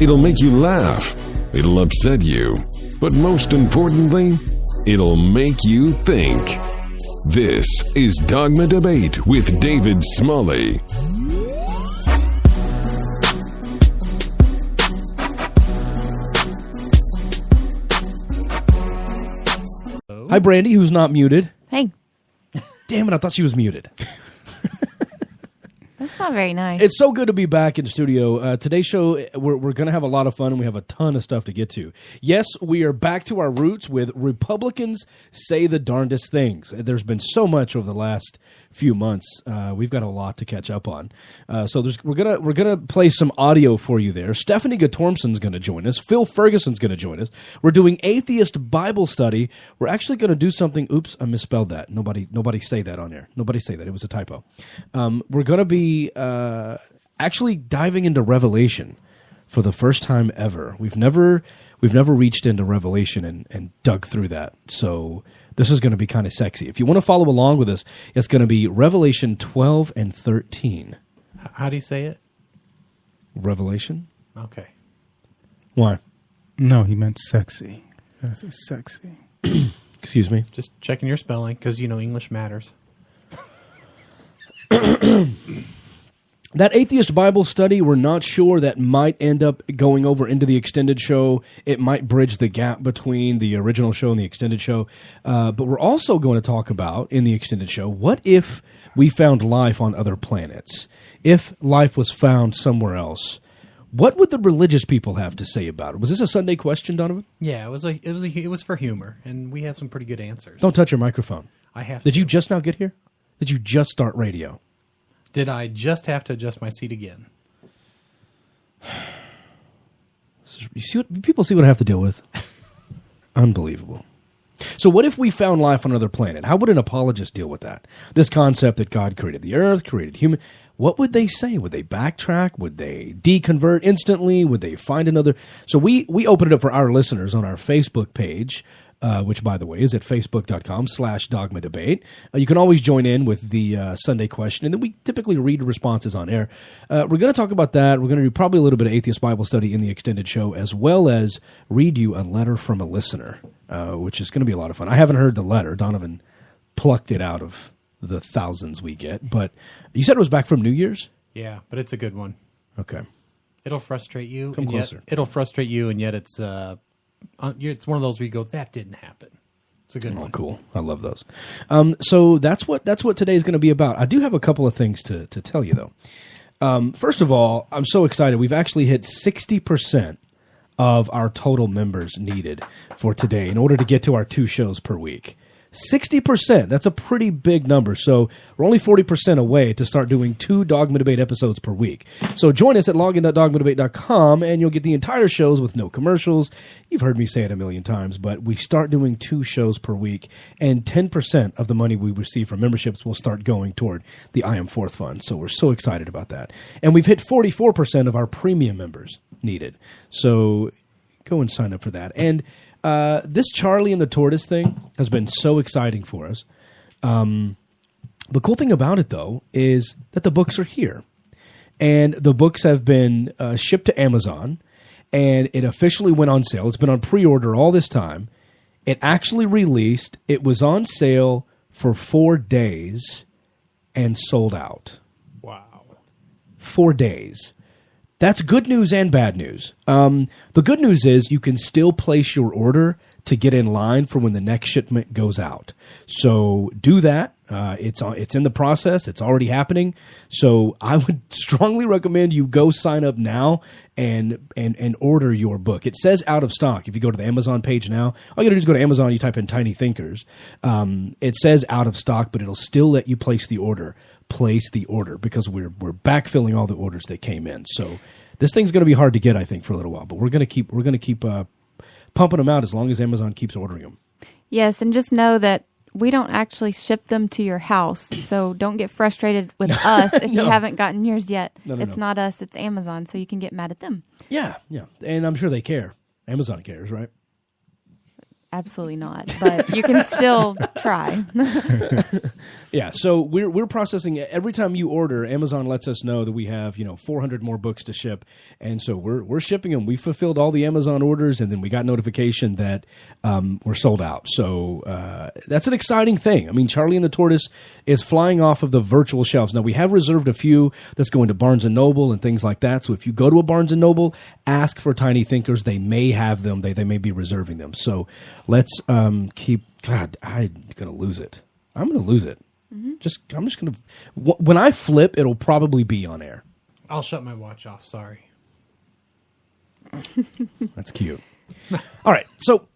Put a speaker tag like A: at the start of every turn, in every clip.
A: It'll make you laugh. It'll upset you. But most importantly, it'll make you think. This is Dogma Debate with David Smalley.
B: Hi, Brandy, who's not muted.
C: Hey.
B: Damn it, I thought she was muted.
C: That's not very nice.
B: It's so good to be back in the studio. Today's show, we're going to have a lot of fun, and we have a ton of stuff to get to. Yes, we are back to our roots with Republicans Say the Darndest Things. There's been so much over the last few months. We've got a lot to catch up on. So we're gonna play some audio for you there. Stephanie Gatormson's going to join us. Phil Ferguson's going to join us. We're doing Atheist Bible study. We're actually going to do something. Oops, I misspelled that. Nobody say that on air. Nobody say that. It was a typo. We're going to be actually diving into Revelation for the first time ever. We've never reached into Revelation and dug through that. So this is going to be kind of sexy. If you want to follow along with us, it's going to be Revelation 12 and 13.
D: How do you say it?
B: Revelation?
D: Okay.
B: Why?
E: No, he meant sexy. I say sexy.
B: Excuse me?
D: Just checking your spelling because, English matters.
B: That Atheist Bible study, we're not sure. That might end up going over into the extended show. It might bridge the gap between the original show and the extended show. But we're also going to talk about, in the extended show, what if we found life on other planets? If life was found somewhere else, what would the religious people have to say about it? Was this a Sunday question, Donovan?
D: Yeah, it was for humor, and we had some pretty good answers.
B: Don't touch your microphone.
D: I have.
B: Did you just now get here? Did you just start radio?
D: Did I just have to adjust my seat again?
B: People see what I have to deal with. Unbelievable. So what if we found life on another planet? How would an apologist deal with that? This concept that God created the earth, created human. What would they say? Would they backtrack? Would they deconvert instantly? Would they find another? So we opened it up for our listeners on our Facebook page, which, by the way, is at facebook.com/Dogma Debate. You can always join in with the Sunday question, and then we typically read responses on air. We're going to talk about that. We're going to do probably a little bit of Atheist Bible study in the extended show, as well as read you a letter from a listener, which is going to be a lot of fun. I haven't heard the letter. Donovan plucked it out of the thousands we get, but you said it was back from New Year's?
D: Yeah, but it's a good one.
B: Okay.
D: It'll frustrate you.
B: Come closer.
D: It'll frustrate you, and yet it's one of those where you go, that didn't happen. It's a good one.
B: Cool. I love those. So that's what today is going to be about. I do have a couple of things to tell you, though. First of all, I'm so excited. We've actually hit 60% of our total members needed for today in order to get to our 2 shows per week. 60%. That's a pretty big number. So we're only 40% away to start doing 2 Dogma Debate episodes per week. So join us at login.dogmadebate.com and you'll get the entire shows with no commercials. You've heard me say it a million times, but we start doing 2 shows per week, and 10% of the money we receive from memberships will start going toward the I Am Fourth Fund. So we're so excited about that. And we've hit 44% of our premium members needed. So go and sign up for that. And this Charlie and the Tortoise thing has been so exciting for us. The cool thing about it, though, is that the books are here. And the books have been shipped to Amazon, and it officially went on sale. It's been on pre-order all this time. It actually released. It was on sale for 4 days and sold out.
D: Wow.
B: 4 days. That's good news and bad news. The good news is you can still place your order to get in line for when the next shipment goes out. So do that. It's in the process. It's already happening. So I would strongly recommend you go sign up now and order your book. It says out of stock. If you go to the Amazon page now, all you got to do is go to Amazon, you type in Tiny Thinkers. It says out of stock, but it'll still let you place the order. Place the order because we're backfilling all the orders that came in. So this thing's going to be hard to get, I think, for a little while. But we're going to keep pumping them out as long as Amazon keeps ordering them.
C: Yes, and just know that we don't actually ship them to your house, so don't get frustrated with us if you haven't gotten yours yet. It's not us, it's Amazon, so you can get mad at them.
B: Yeah, and I'm sure they care. Amazon cares, right?
C: Absolutely not, but you can still try.
B: Yeah, so we're processing every time you order. Amazon lets us know that we have 400 more books to ship, and so we're shipping them. We fulfilled all the Amazon orders, and then we got notification that we're sold out. So that's an exciting thing. I mean, Charlie and the Tortoise is flying off of the virtual shelves. Now we have reserved a few that's going to Barnes and Noble and things like that. So if you go to a Barnes and Noble, ask for Tiny Thinkers. They may have them. They may be reserving them. So let's keep. God, I'm gonna lose it. I'm gonna lose it. I'm just gonna. When I flip, it'll probably be on air.
D: I'll shut my watch off. Sorry.
B: That's cute. All right, so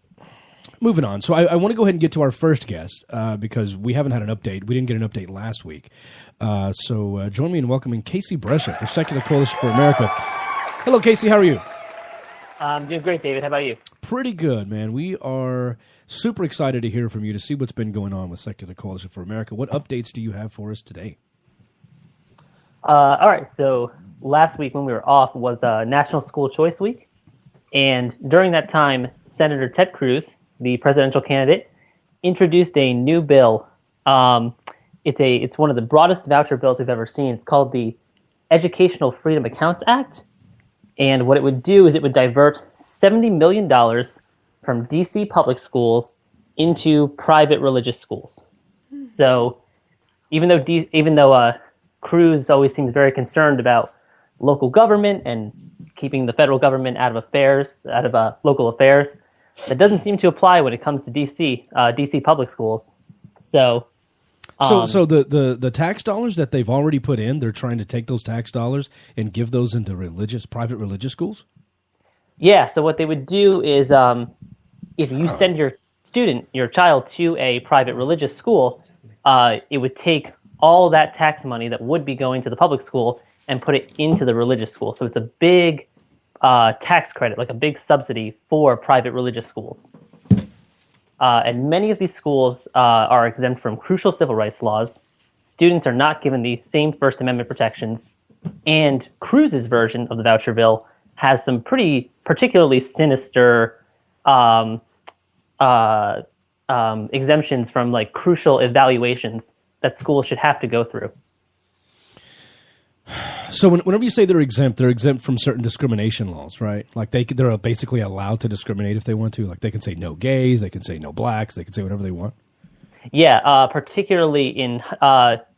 B: moving on. So I want to go ahead and get to our first guest because we haven't had an update. We didn't get an update last week. So join me in welcoming Casey Brescia for Secular Coalition for America. Hello, Casey. How are you?
F: I'm doing great, David. How about you?
B: Pretty good, man. We are super excited to hear from you, to see what's been going on with Secular Coalition for America. What updates do you have for us today?
F: All right. So last week when we were off was National School Choice Week. And during that time, Senator Ted Cruz, the presidential candidate, introduced a new bill. It's one of the broadest voucher bills we've ever seen. It's called the Educational Freedom Accounts Act. And what it would do is it would divert $70 million from D.C. public schools into private religious schools. So even though Cruz always seems very concerned about local government and keeping the federal government out of local affairs, that doesn't seem to apply when it comes to D.C. Public schools. So
B: the tax dollars that they've already put in, they're trying to take those tax dollars and give those into private religious schools?
F: Yeah, so what they would do is if you send your child to a private religious school, it would take all that tax money that would be going to the public school and put it into the religious school. So it's a big tax credit, like a big subsidy for private religious schools. And many of these schools are exempt from crucial civil rights laws. Students are not given the same First Amendment protections. And Cruz's version of the voucher bill has some particularly sinister exemptions from like crucial evaluations that schools should have to go through.
B: So whenever you say they're exempt from certain discrimination laws, right? Like they're basically allowed to discriminate if they want to. Like they can say no gays, they can say no blacks, they can say whatever they want.
F: Yeah, particularly in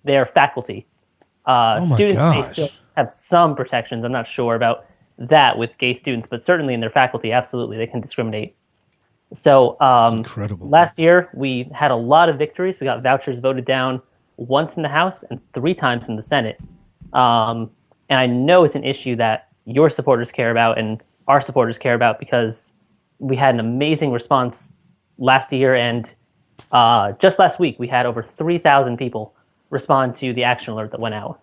F: their faculty. Students may still have some protections. I'm not sure about that with gay students, but certainly in their faculty, absolutely, they can discriminate. So
B: that's incredible.
F: Last year, we had a lot of victories. We got vouchers voted down once in the House and 3 times in the Senate. And I know it's an issue that your supporters care about and our supporters care about because we had an amazing response last year. And just last week, we had over 3,000 people respond to the action alert that went out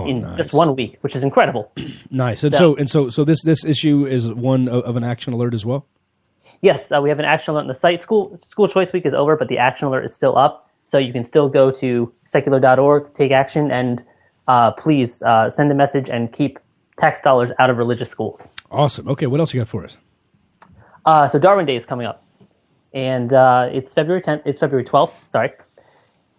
F: in just 1 week, which is incredible.
B: Nice. And so this issue is one of an action alert as well?
F: Yes, we have an action alert on the site. School Choice Week is over, but the action alert is still up. So you can still go to secular.org, take action, and please send a message and keep tax dollars out of religious schools.
B: Awesome. Okay, what else you got for us?
F: So Darwin Day is coming up, and it's February 10th. It's February 12th. Sorry,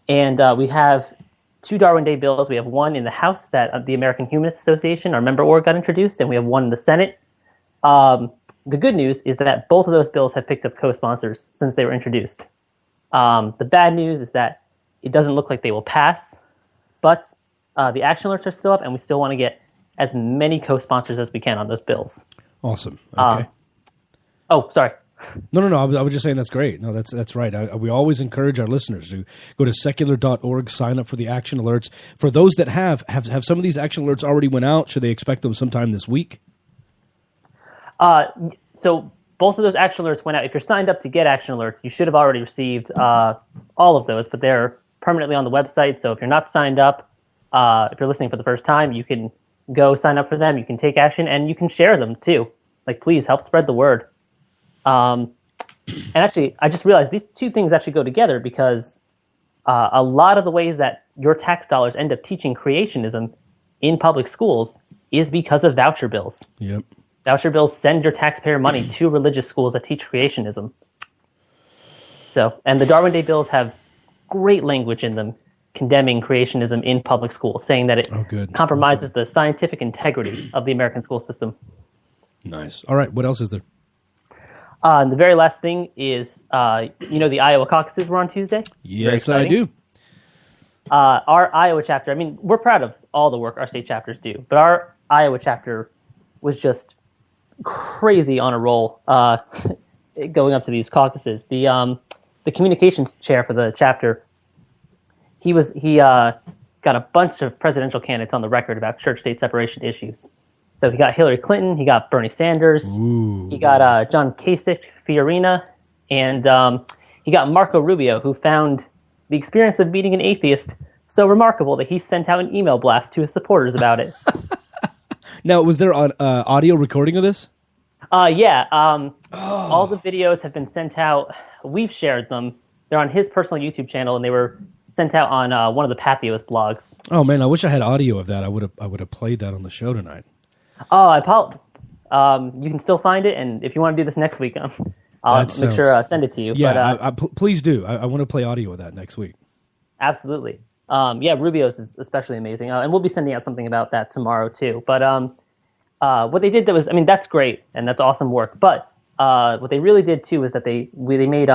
F: and we have 2 Darwin Day bills. We have one in the House that the American Humanist Association, our member org, got introduced, and we have one in the Senate. The good news is that both of those bills have picked up co-sponsors since they were introduced. The bad news is that it doesn't look like they will pass, but the action alerts are still up, and we still want to get as many co-sponsors as we can on those bills.
B: Awesome. Okay.
F: Sorry.
B: No. I was just saying that's great. No, that's right. We always encourage our listeners to go to secular.org, sign up for the action alerts. For those that have some of these action alerts already went out, should they expect them sometime this week?
F: So both of those action alerts went out. If you're signed up to get action alerts, you should have already received all of those, but they're permanently on the website. So if you're not signed up, if you're listening for the first time, you can go sign up for them. You can take action, and you can share them too. Like, please help spread the word. And actually, I just realized these two things actually go together because a lot of the ways that your tax dollars end up teaching creationism in public schools is because of voucher bills.
B: Yep.
F: Voucher bills send your taxpayer money to religious schools that teach creationism. So, and the Darwin Day bills have great language in them condemning creationism in public schools, saying that it compromises the scientific integrity of the American school system.
B: Nice. All right, what else is there?
F: And the very last thing is, the Iowa caucuses were on Tuesday.
B: Yes, I do.
F: Our Iowa chapter, I mean, we're proud of all the work our state chapters do, but our Iowa chapter was just crazy on a roll going up to these caucuses. The communications chair for the chapter, he got a bunch of presidential candidates on the record about church-state separation issues. So he got Hillary Clinton, he got Bernie Sanders, he got John Kasich, Fiorina, and he got Marco Rubio, who found the experience of meeting an atheist so remarkable that he sent out an email blast to his supporters about it.
B: Now, was there an audio recording of this?
F: Yeah. All the videos have been sent out. We've shared them. They're on his personal YouTube channel, and they were sent out on one of the Patheos blogs.
B: Oh man, I wish I had audio of that. I would have played that on the show tonight.
F: Oh, you can still find it, and if you want to do this next week, I'll make sure send it to you.
B: Yeah, please do. I want to play audio of that next week.
F: Absolutely. Rubio's is especially amazing, and we'll be sending out something about that tomorrow too. But what they did that's great, and that's awesome work. But what they really did too is that they made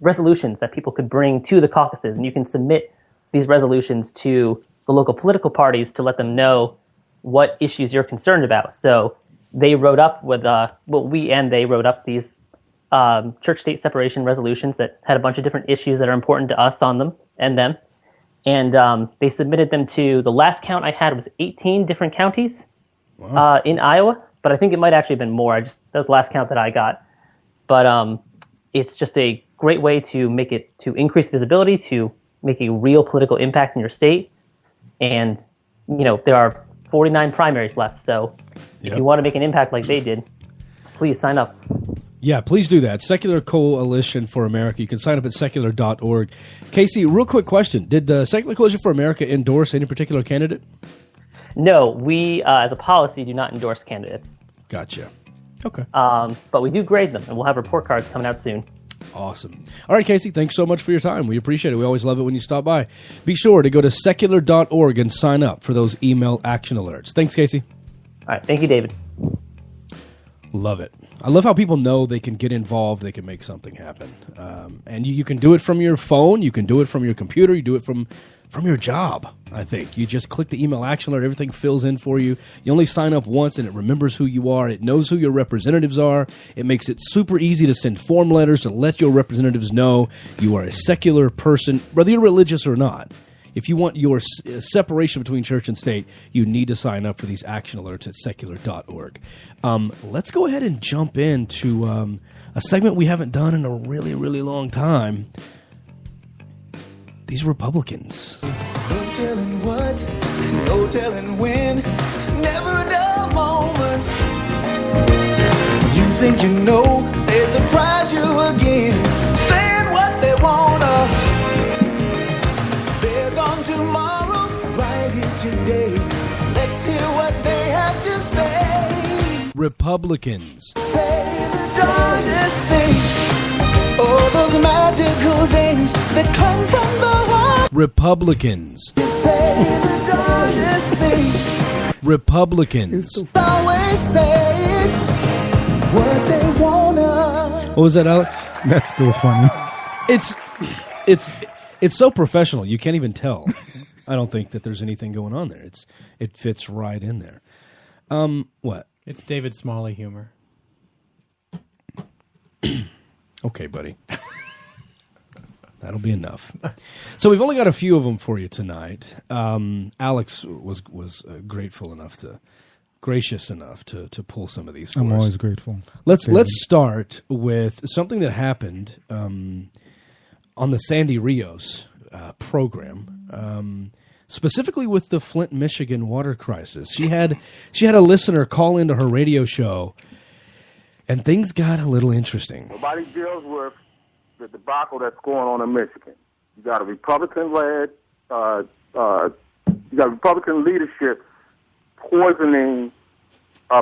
F: resolutions that people could bring to the caucuses, and you can submit these resolutions to the local political parties to let them know what issues you're concerned about. So they wrote up they wrote up these church-state separation resolutions that had a bunch of different issues that are important to us on them and them. And they submitted them to, the last count I had was 18 different counties in Iowa, but I think it might actually have been more. That was the last count that I got. But it's just a great way to increase visibility, to make a real political impact in your state. And, there are 49 primaries left. So if you want to make an impact like they did, please sign up.
B: Yeah, please do that. Secular Coalition for America. You can sign up at secular.org. Casey, real quick question. Did the Secular Coalition for America endorse any particular candidate?
F: No, we, as a policy, do not endorse candidates.
B: Gotcha. Okay.
F: But we do grade them, and we'll have report cards coming out soon.
B: Awesome. All right, Casey, thanks so much for your time. We appreciate it. We always love it when you stop by. Be sure to go to secular.org and sign up for those email action alerts. Thanks, Casey.
F: All right. Thank you, David.
B: Love it. I love how people know they can get involved, they can make something happen. And you can do it from your phone, you can do it from your computer, you do it from your job, I think. You just click the email action alert, everything fills in for you. You only sign up once and it remembers who you are. It knows who your representatives are. It makes it super easy to send form letters to let your representatives know you are a secular person, whether you're religious or not. If you want your separation between church and state, you need to sign up for these action alerts at secular.org. Let's go ahead and jump into a segment we haven't done in a really, really long time. These Republicans.
G: No telling what, no telling when, never a dull moment. You think you know, they surprise you again, saying what they wanna. They're gone tomorrow, right here today. Let's hear what they have to say.
B: Republicans.
G: Say the darndest things. Oh, those magical things that come from the heart.
B: Republicans.
G: Say the darndest things.
B: Republicans.
G: Always say what they wanna.
B: What was that, Alex?
E: That's still funny.
B: It's so professional. You can't even tell. I don't think that there's anything going on there. It fits right in there. What?
D: It's David Smalley humor.
B: Okay, buddy. That'll be enough. So we've only got a few of them for you tonight. Alex was gracious enough to pull some of these for us.
E: I'm always grateful.
B: Let's start with something that happened on the Sandy Rios program, specifically with the Flint, Michigan water crisis. She had a listener call into her radio show, and things got a little interesting.
H: Nobody deals with the debacle that's going on in Michigan. You got a Republican-led, you got Republican leadership poisoning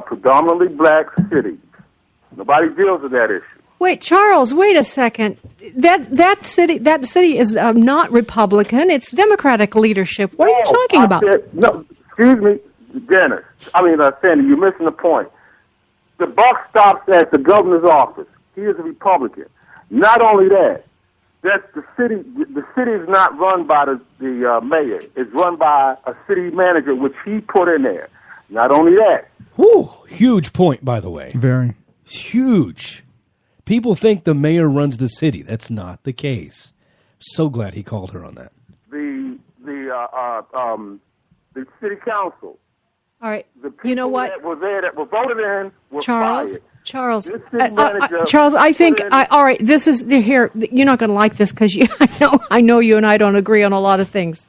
H: predominantly black cities. Nobody deals with that issue.
I: Wait, Charles, wait a second. That city is not Republican. It's Democratic leadership. What are you talking about?
H: No, excuse me, Dennis. Sandy, you're missing the point. The buck stops at the governor's office. He is a Republican. Not only that, that's the city. The city is not run by the mayor. It's run by a city manager, which he put in there. Not only that.
B: Whew, huge point, by the way.
E: Very
B: huge. People think the mayor runs the city. That's not the case. So glad he called her on that.
H: The city council.
I: All right.
H: The people
I: you know what?
H: that were there that were voted in were
I: Charles.
H: fired.
I: Charles, I think all right. This is here. You're not going to like this because I know you and I don't agree on a lot of things.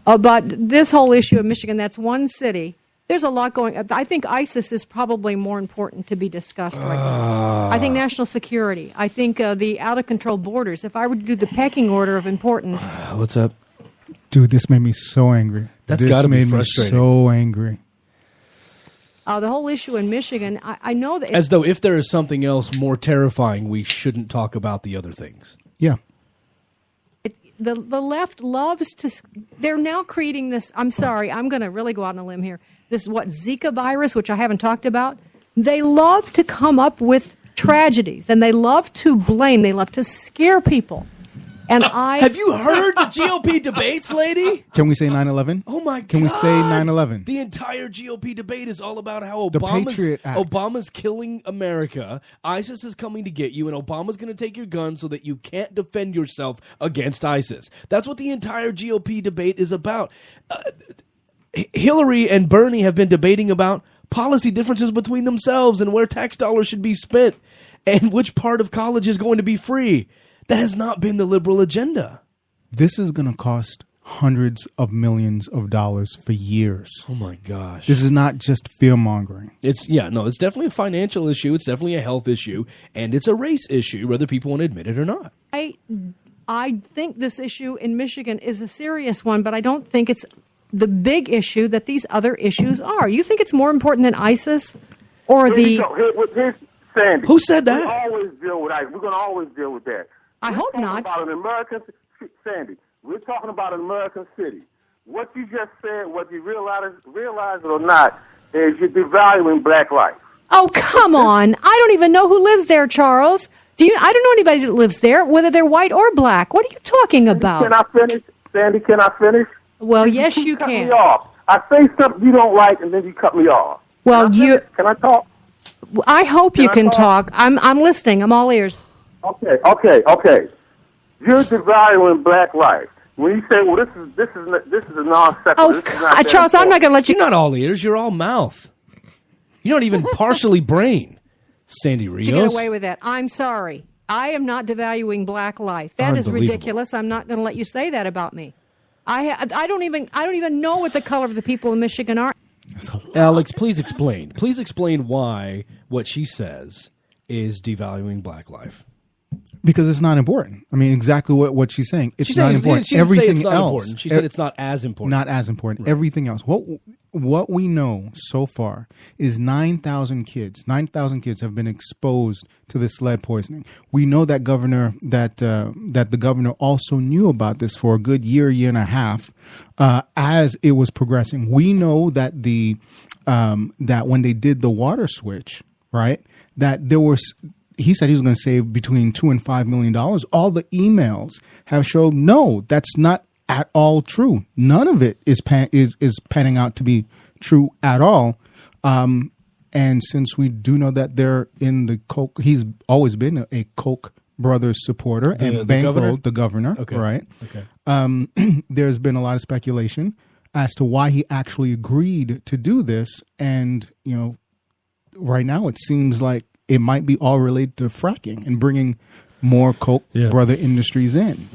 I: But this whole issue of Michigan, that's one city. There's a lot going. I think ISIS is probably more important to be discussed right now. I think national security. I think the out of control borders. If I were to do the pecking order of importance,
B: what's up,
E: dude? This made me so angry.
B: That's got to be frustrating.
E: This made me so angry.
I: The whole issue in Michigan, I know that...
B: As though if there is something else more terrifying, we shouldn't talk about the other things.
E: Yeah.
I: The left loves to... They're now creating this... I'm sorry, I'm going to really go out on a limb here. This, Zika virus, which I haven't talked about. They love to come up with tragedies, and they love to blame. They love to scare people. And
B: have you heard the GOP debates, lady?
E: Can we say 9/11?
B: Oh my God!
E: Can we say 9/11?
B: The entire GOP debate is all about how Obama's killing America. ISIS is coming to get you, and Obama's going to take your gun so that you can't defend yourself against ISIS. That's what the entire GOP debate is about. Hillary and Bernie have been debating about policy differences between themselves and where tax dollars should be spent and which part of college is going to be free. That has not been the liberal agenda.
E: This is going to cost hundreds of millions of dollars for years.
B: Oh, my gosh.
E: This is not just fear-mongering.
B: It's definitely a financial issue. It's definitely a health issue. And it's a race issue, whether people want to admit it or not.
I: I think this issue in Michigan is a serious one, but I don't think it's the big issue that these other issues are. You think it's more important than ISIS or
H: Here's Sandy.
B: Who said that?
H: We're going to always deal with that.
I: I hope not.
H: Sandy, we're talking about an American city. What you just said, whether you realize it or not, is you're devaluing black life.
I: Oh, come on. I don't even know who lives there, Charles. I don't know anybody that lives there, whether they're white or black. What are you talking about?
H: Can I finish? Sandy, can I finish?
I: Well, yes, you
H: can.
I: can.
H: Me off. I say something you don't like, and then you cut me off.
I: Well,
H: Can I talk?
I: I hope you can talk. I'm listening. I'm all ears.
H: Okay. You're devaluing black life. When you say, "Well, this is a non sequitur."
I: Oh, God, Charles, I'm not going to let you.
B: You're not all ears. You're all mouth. You're not even partially brain, Sandy Rios.
I: You get away with that. I'm sorry. I am not devaluing black life. That is ridiculous. I'm not going to let you say that about me. I don't even know what the color of the people in Michigan are.
B: Alex, please explain. Please explain why what she says is devaluing black life.
E: Because it's not important. I mean, exactly what she's saying. It's not important.
B: She didn't say it's not important. She said it's not as important.
E: Not as important.
B: Right.
E: Everything else. What we know so far is 9,000 kids have been exposed to this lead poisoning. We know that the governor also knew about this for a good year and a half as it was progressing. We know that that when they did the water switch, right, that there was. He said he was going to save between $2 and $5 million. All the emails have showed no, that's not at all true. None of it is panning out to be true at all. And since we do know that they're in the Koch, he's always been a Koch brothers supporter, and Bankroll, the governor,
B: okay.
E: Right?
B: Okay.
E: There's been a lot of speculation as to why he actually agreed to do this, and right now it seems like it might be all related to fracking and bringing more Koch brother industries in.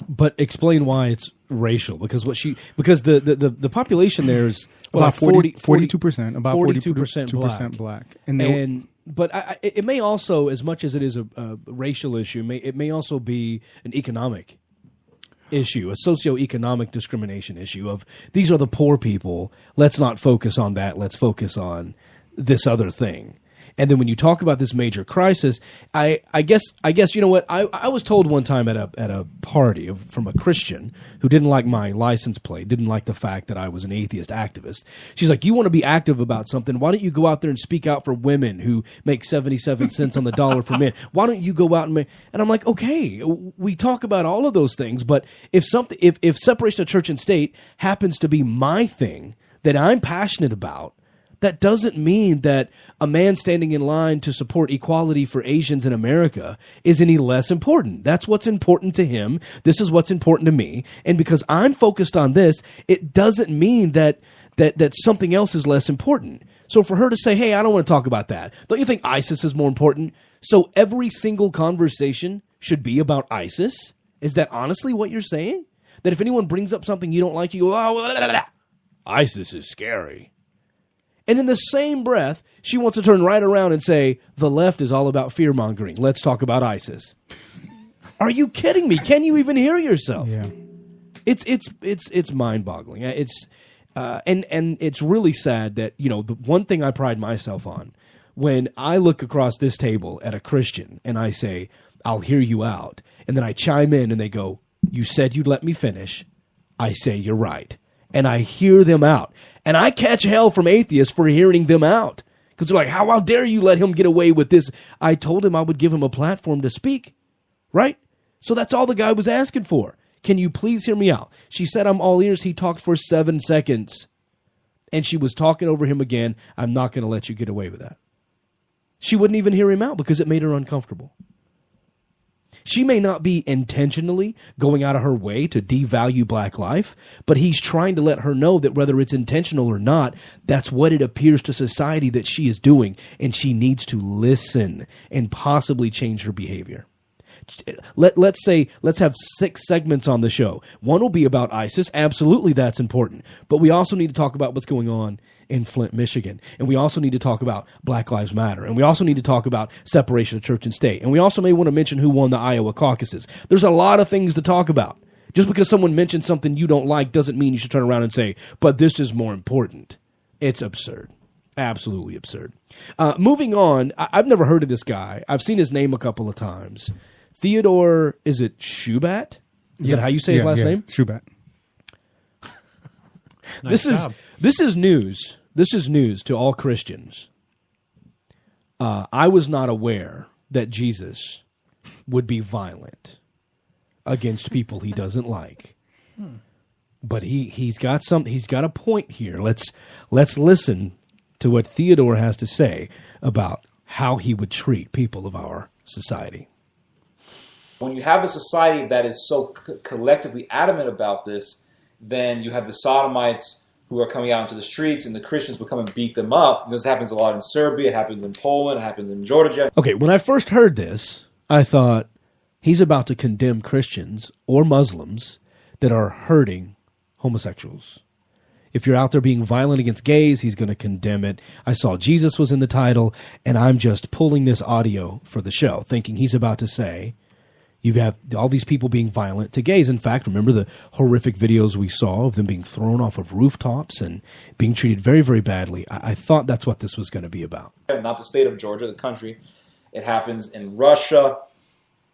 B: But explain why it's racial, because the population there is
E: about 42%, about
B: 42%
E: black.
B: But it may also, as much as it is a racial issue, it may also be an economic issue, a socioeconomic discrimination issue of these are the poor people. Let's not focus on that. Let's focus on this other thing. And then when you talk about this major crisis, I guess you know what, I was told one time at a party from a Christian who didn't like my license plate, didn't like the fact that I was an atheist activist. She's like, you want to be active about something? Why don't you go out there and speak out for women who make 77 cents on the dollar for men? Why don't you go out and I'm like, okay, we talk about all of those things, but if separation of church and state happens to be my thing that I'm passionate about, that doesn't mean that a man standing in line to support equality for Asians in America is any less important. That's what's important to him. This is what's important to me. And because I'm focused on this, it doesn't mean that something else is less important. So for her to say, hey, I don't want to talk about that. Don't you think ISIS is more important? So every single conversation should be about ISIS? Is that honestly what you're saying? That if anyone brings up something you don't like, you go, oh, blah, blah, blah. ISIS is scary. And in the same breath, she wants to turn right around and say, the left is all about fear-mongering. Let's talk about ISIS. Are you kidding me? Can you even hear yourself?
E: Yeah.
B: It's mind-boggling. And it's really sad that, the one thing I pride myself on, when I look across this table at a Christian and I say, I'll hear you out, and then I chime in and they go, you said you'd let me finish. I say, you're right. And I hear them out. And I catch hell from atheists for hearing them out. Because they're like, how dare you let him get away with this? I told him I would give him a platform to speak. Right? So that's all the guy was asking for. Can you please hear me out? She said, I'm all ears. He talked for 7 seconds. And she was talking over him again. I'm not going to let you get away with that. She wouldn't even hear him out because it made her uncomfortable. She may not be intentionally going out of her way to devalue black life, but he's trying to let her know that whether it's intentional or not, that's what it appears to society that she is doing, and she needs to listen and possibly change her behavior. Let's have 6 segments on the show. One will be about ISIS. Absolutely, that's important. But we also need to talk about what's going on in Flint, Michigan. And we also need to talk about Black Lives Matter. And we also need to talk about separation of church and state. And we also may want to mention who won the Iowa caucuses. There's a lot of things to talk about. Just because someone mentions something you don't like doesn't mean you should turn around and say, but this is more important. It's absurd. Absolutely absurd. Moving on, I've never heard of this guy. I've seen his name a couple of times. Theodore, is it Shubat? Is that how you say his last name?
E: Shubat.
B: This is news. This is news to all Christians. I was not aware that Jesus would be violent against people he doesn't like. But he's got a point here. Let's listen to what Theodore has to say about how he would treat people of our society.
J: When you have a society that is so collectively adamant about this, then you have the Sodomites who are coming out into the streets, and the Christians will come and beat them up. This happens a lot in Serbia, it happens in Poland, it happens in Georgia.
B: Okay, when I first heard this, I thought he's about to condemn Christians or Muslims that are hurting homosexuals. If you're out there being violent against gays, he's going to condemn it. I saw Jesus was in the title, and I'm just pulling this audio for the show, thinking he's about to say, you have all these people being violent to gays. In fact, remember the horrific videos we saw of them being thrown off of rooftops and being treated very, very badly. I thought that's what this was going to be about.
J: Not the state of Georgia, the country. It happens in Russia.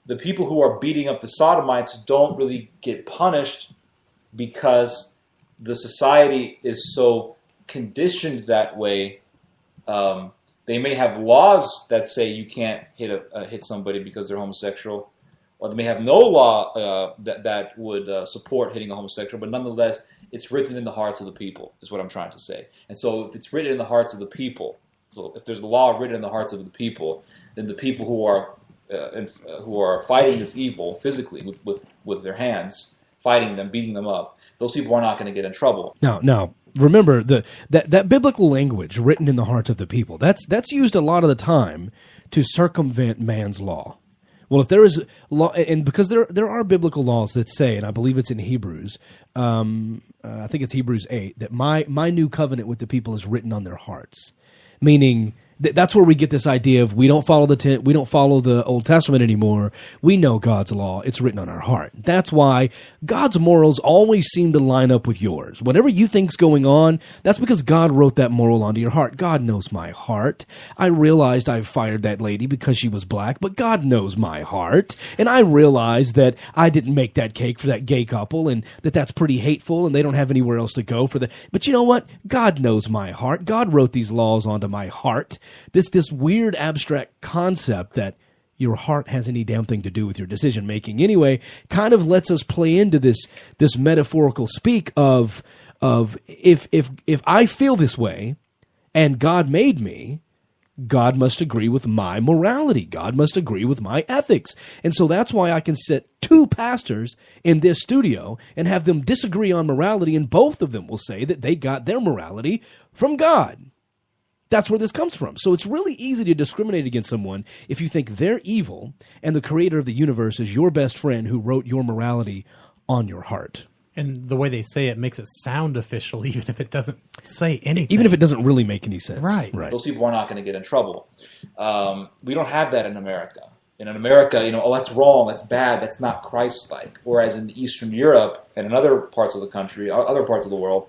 J: The people who are beating up the Sodomites don't really get punished because the society is so conditioned that way. They may have laws that say you can't hit somebody because they're homosexual, or they may have no law that would support hitting a homosexual, but nonetheless, it's written in the hearts of the people, is what I'm trying to say. And so if it's written in the hearts of the people, so if there's a law written in the hearts of the people, then the people who are fighting this evil physically with their hands, fighting them, beating them up, those people are not going to get in trouble.
B: Now, remember that biblical language written in the hearts of the people. That's used a lot of the time to circumvent man's law. Well, if there is law, and because there are biblical laws that say, and I believe it's in Hebrews, I think it's Hebrews 8, that my new covenant with the people is written on their hearts, meaning That's where we get this idea of we don't follow the Old Testament anymore. We know God's law. It's written on our heart. That's why God's morals always seem to line up with yours. Whatever you think's going on, that's because God wrote that moral onto your heart. God knows my heart. I realized I fired that lady because she was black, but God knows my heart. And I realized that I didn't make that cake for that gay couple and that's pretty hateful and they don't have anywhere else to go for that. But you know what? God knows my heart. God wrote these laws onto my heart. This weird abstract concept that your heart has any damn thing to do with your decision making anyway kind of lets us play into this metaphorical speak of if I feel this way and God made me, God must agree with my morality. God must agree with my ethics. And so that's why I can sit two pastors in this studio and have them disagree on morality, and both of them will say that they got their morality from God. That's where this comes from. So it's really easy to discriminate against someone if you think they're evil and the creator of the universe is your best friend who wrote your morality on your heart.
D: And the way they say it makes it sound official, even if it doesn't say anything.
B: Even if it doesn't really make any sense.
D: Right.
J: Those people are not going to get in trouble. We don't have that in America. And in America, that's wrong, that's bad, that's not Christ-like. Whereas in Eastern Europe and in other parts of the country, other parts of the world,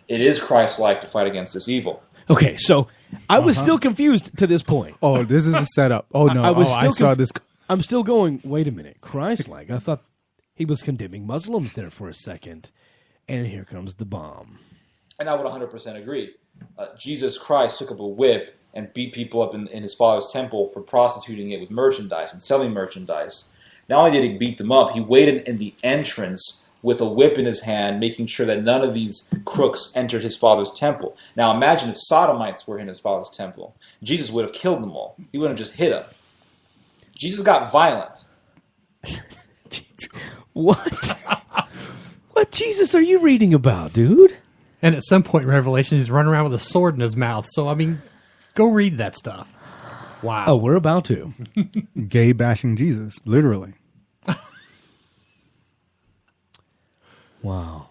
J: it is Christ-like to fight against this evil.
B: Okay, so I was still confused to this point.
E: Oh, this is a setup. Oh, no. I saw this.
B: I'm still going, wait a minute, Christ-like. I thought he was condemning Muslims there for a second. And here comes the bomb.
J: And I would 100% agree. Jesus Christ took up a whip and beat people up in his Father's temple for prostituting it with merchandise and selling merchandise. Not only did he beat them up, he waited in the entrance with a whip in his hand, making sure that none of these crooks entered his Father's temple. Now imagine if sodomites were in his Father's temple. Jesus would have killed them all. He wouldn't have just hit them. Jesus got violent.
B: What? What Jesus are you reading about, dude?
D: And at some point in Revelation, he's running around with a sword in his mouth. So, go read that stuff. Wow.
B: Oh, we're about to.
E: Gay bashing Jesus, literally.
B: Wow.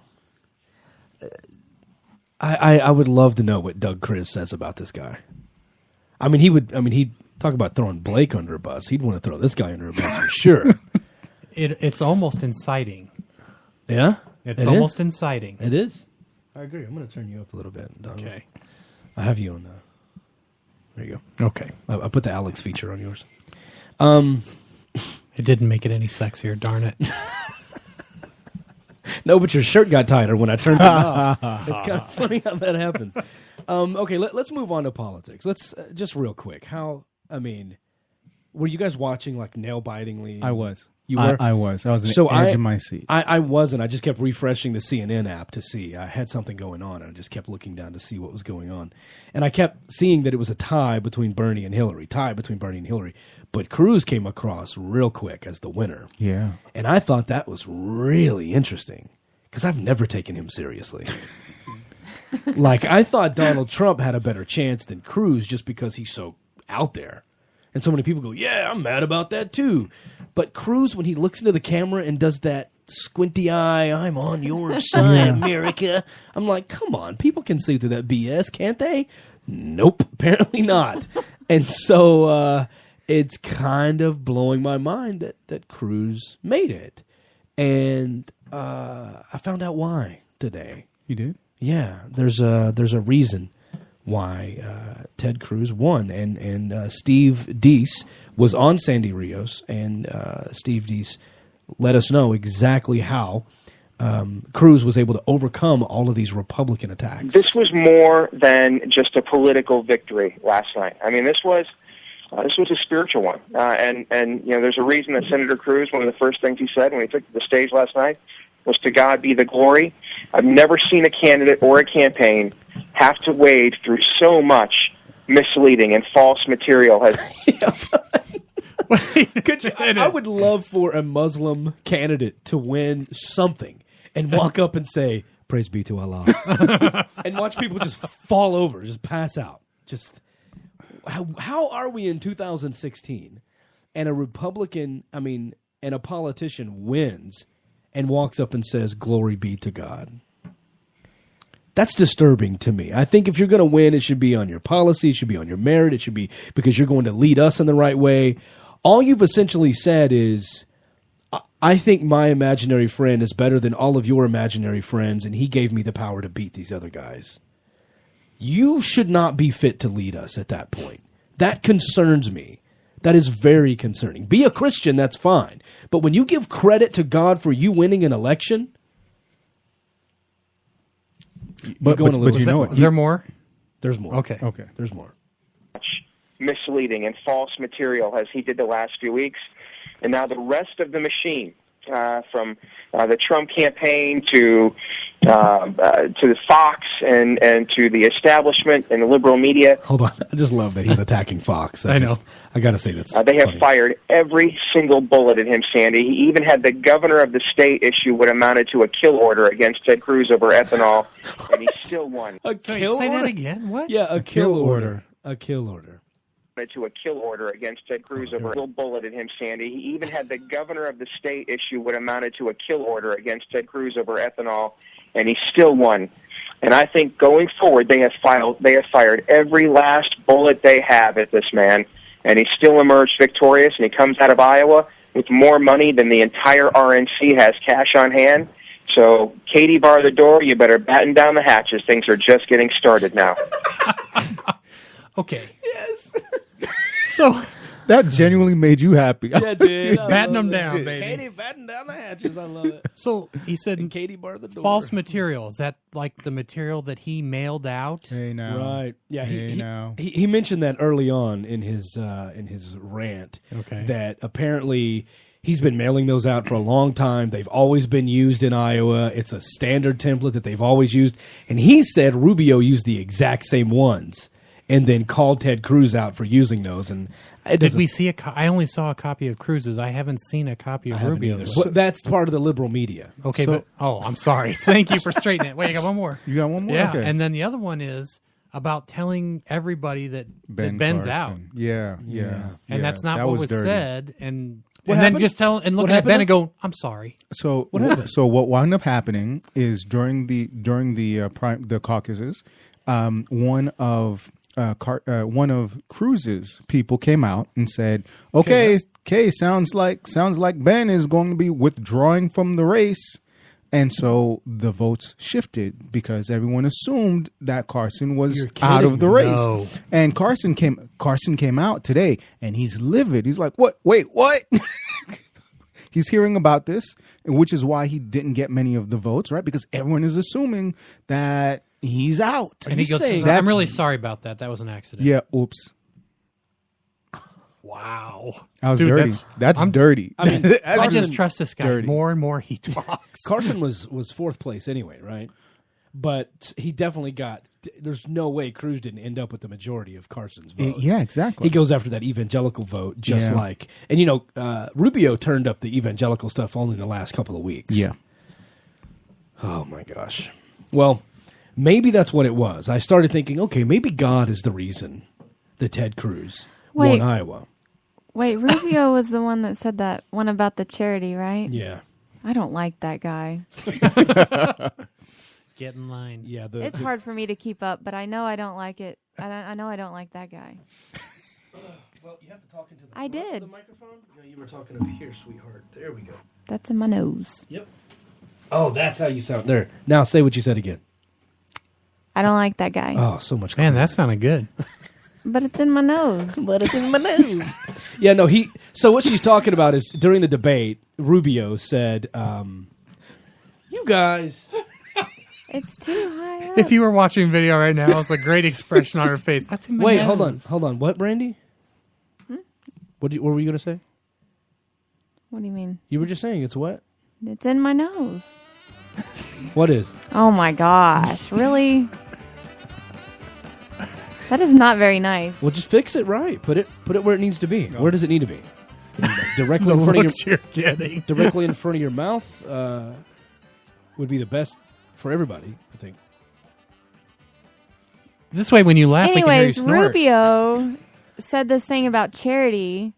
B: I would love to know what Doug Chris says about this guy. He'd talk about throwing Blake under a bus. He'd want to throw this guy under a bus for sure.
D: It's almost inciting.
B: Yeah?
D: It's almost inciting.
B: It is? I agree. I'm going to turn you up a little bit, Donald.
D: Okay.
B: I have you on there you go.
D: Okay.
B: I put the Alex feature on yours.
D: It didn't make it any sexier, darn it.
B: No, but your shirt got tighter when I turned it off. It's kind of funny how that happens. Okay, let's move on to politics. Let's just real quick. Were you guys watching like nail-bitingly?
E: I was.
B: You were?
E: I was. I was on the edge of my seat.
B: I wasn't. I just kept refreshing the CNN app to see. I had something going on, and I just kept looking down to see what was going on. And I kept seeing that it was a tie between Bernie and Hillary. But Cruz came across real quick as the winner.
E: Yeah.
B: And I thought that was really interesting because I've never taken him seriously. Like, I thought Donald Trump had a better chance than Cruz just because he's so out there. And so many people go, yeah, I'm mad about that too. But Cruz, when he looks into the camera and does that squinty eye, I'm on your side, America. I'm like, come on, people can see through that BS, can't they? Nope, apparently not. And so it's kind of blowing my mind that Cruz made it. And I found out why today.
E: You did?
B: Yeah, there's a reason why Ted Cruz won, and Steve Deese was on Sandy Rios, and Steve Deese let us know exactly how Cruz was able to overcome all of these Republican attacks.
K: This was more than just a political victory last night. I mean, this was a spiritual one, and there's a reason that Senator Cruz, one of the first things he said when he took the stage last night, was "To God be the glory." I've never seen a candidate or a campaign have to wade through so much misleading and false material.
B: I would love for a Muslim candidate to win something and walk up and say, "Praise be to Allah," and watch people just fall over, just pass out. Just how are we in 2016 and a Republican, and a politician wins and walks up and says, "Glory be to God"? That's disturbing to me. I think if you're going to win, it should be on your policy, it should be on your merit, it should be because you're going to lead us in the right way. All you've essentially said is, I think my imaginary friend is better than all of your imaginary friends, and he gave me the power to beat these other guys. You should not be fit to lead us at that point. That concerns me. That is very concerning. Be a Christian, that's fine. But when you give credit to God for you winning an election...
E: But you know what?
D: Is there more?
B: There's more.
D: Okay.
B: There's more.
K: Misleading and false material as he did the last few weeks. And now the rest of the machine, from the Trump campaign to the Fox and to the establishment and the liberal media.
B: Hold on. I just love that he's attacking Fox. I know. I got to say that's
K: they have
B: funny.
K: fired every single bullet at him, Sandy. He even had the governor of the state issue what amounted to a kill order against Ted Cruz over ethanol, and he still won.
B: A kill
D: Say
B: order?
D: that again? What?
B: Yeah, a kill order. A kill order.
K: To a kill order against Ted Cruz over a bullet at him, Sandy. He even had the governor of the state issue what amounted to a kill order against Ted Cruz over ethanol, and he still won. And I think going forward, they have fired every last bullet they have at this man, and he still emerged victorious. And he comes out of Iowa with more money than the entire RNC has cash on hand. So, Katie, bar the door. You better batten down the hatches. Things are just getting started now.
D: Okay.
B: Yes.
D: So
E: that genuinely made you happy.
B: Yeah, dude.
D: Batten them down, baby.
B: Katie, batten down the hatches. I love it.
D: So he said,
B: and Katie barred the door.
D: False material. Is that like the material that he mailed out?
E: Hey, now.
B: Right. Yeah.
E: Hey,
B: He mentioned that early on in his rant.
D: Okay.
B: That apparently he's been mailing those out for a long time. They've always been used in Iowa. It's a standard template that they've always used. And he said Rubio used the exact same ones and then called Ted Cruz out for using those. And
D: did we see I only saw a copy of Cruz's. I haven't seen a copy of Rubio's.
B: Well, that's part of the liberal media.
D: Okay, so, I'm sorry. Thank you for straightening it. Wait, I got one more.
E: You got one more?
D: Yeah,
E: okay.
D: And then the other one is about telling everybody that Ben's out.
E: Yeah.
D: And that's not what was said. And then just looking at Ben and go, I'm sorry.
E: So what happened? So what wound up happening is during the caucuses, one of Cruz's people came out and said, "Okay, sounds like Ben is going to be withdrawing from the race," and so the votes shifted because everyone assumed that Carson was out of the race.
D: No.
E: And Carson came out today, and he's livid. He's like, "What? Wait, what?" He's hearing about this, which is why he didn't get many of the votes, right? Because everyone is assuming that he's out.
D: And he goes, I'm really sorry about that. That was an accident.
E: Yeah, oops.
D: Wow.
E: That was dirty. That's dirty.
B: I mean,
D: I just trust this guy.
E: Dirty.
D: More and more he talks.
B: Carson was fourth place anyway, right? But he definitely there's no way Cruz didn't end up with the majority of Carson's votes.
E: Yeah, exactly.
B: He goes after that evangelical vote and Rubio turned up the evangelical stuff only in the last couple of weeks.
E: Yeah.
B: Oh my gosh. Well, maybe that's what it was. I started thinking, okay, maybe God is the reason that Ted Cruz won Iowa.
C: Wait, Rubio was the one that said that one about the charity, right?
B: Yeah.
C: I don't like that guy.
D: Get in line.
B: Yeah,
C: it's hard for me to keep up, but I know I don't like it. I know I don't like that guy.
B: Well, you have to talk into the
C: I did.
B: The microphone? No, you were talking up here, sweetheart. There we go.
C: That's in my nose.
B: Yep. Oh, that's how you sound. There. Now say what you said again.
C: I don't like that guy.
B: Oh, so much.
D: Man, that sounded good.
C: But it's in my nose.
B: Yeah, no, so what she's talking about is during the debate, Rubio said, you guys.
C: It's too high up.
D: If you were watching video right now, it's a great expression on her face. That's in my
B: Wait,
D: nose.
B: hold on. What, Brandy? What were you going to say?
C: What do you mean?
B: You were just saying it's what?
C: It's in my nose.
B: What is?
C: Oh my gosh. Really? That is not very nice.
B: Well, just fix it right. Put it where it needs to be. Where does it need to be? Directly in front of
D: you're getting.
B: Directly in front of your mouth would be the best for everybody, I think.
D: This way, when you laugh, we can hear you
C: Anyways,
D: snort.
C: Rubio said this thing about charity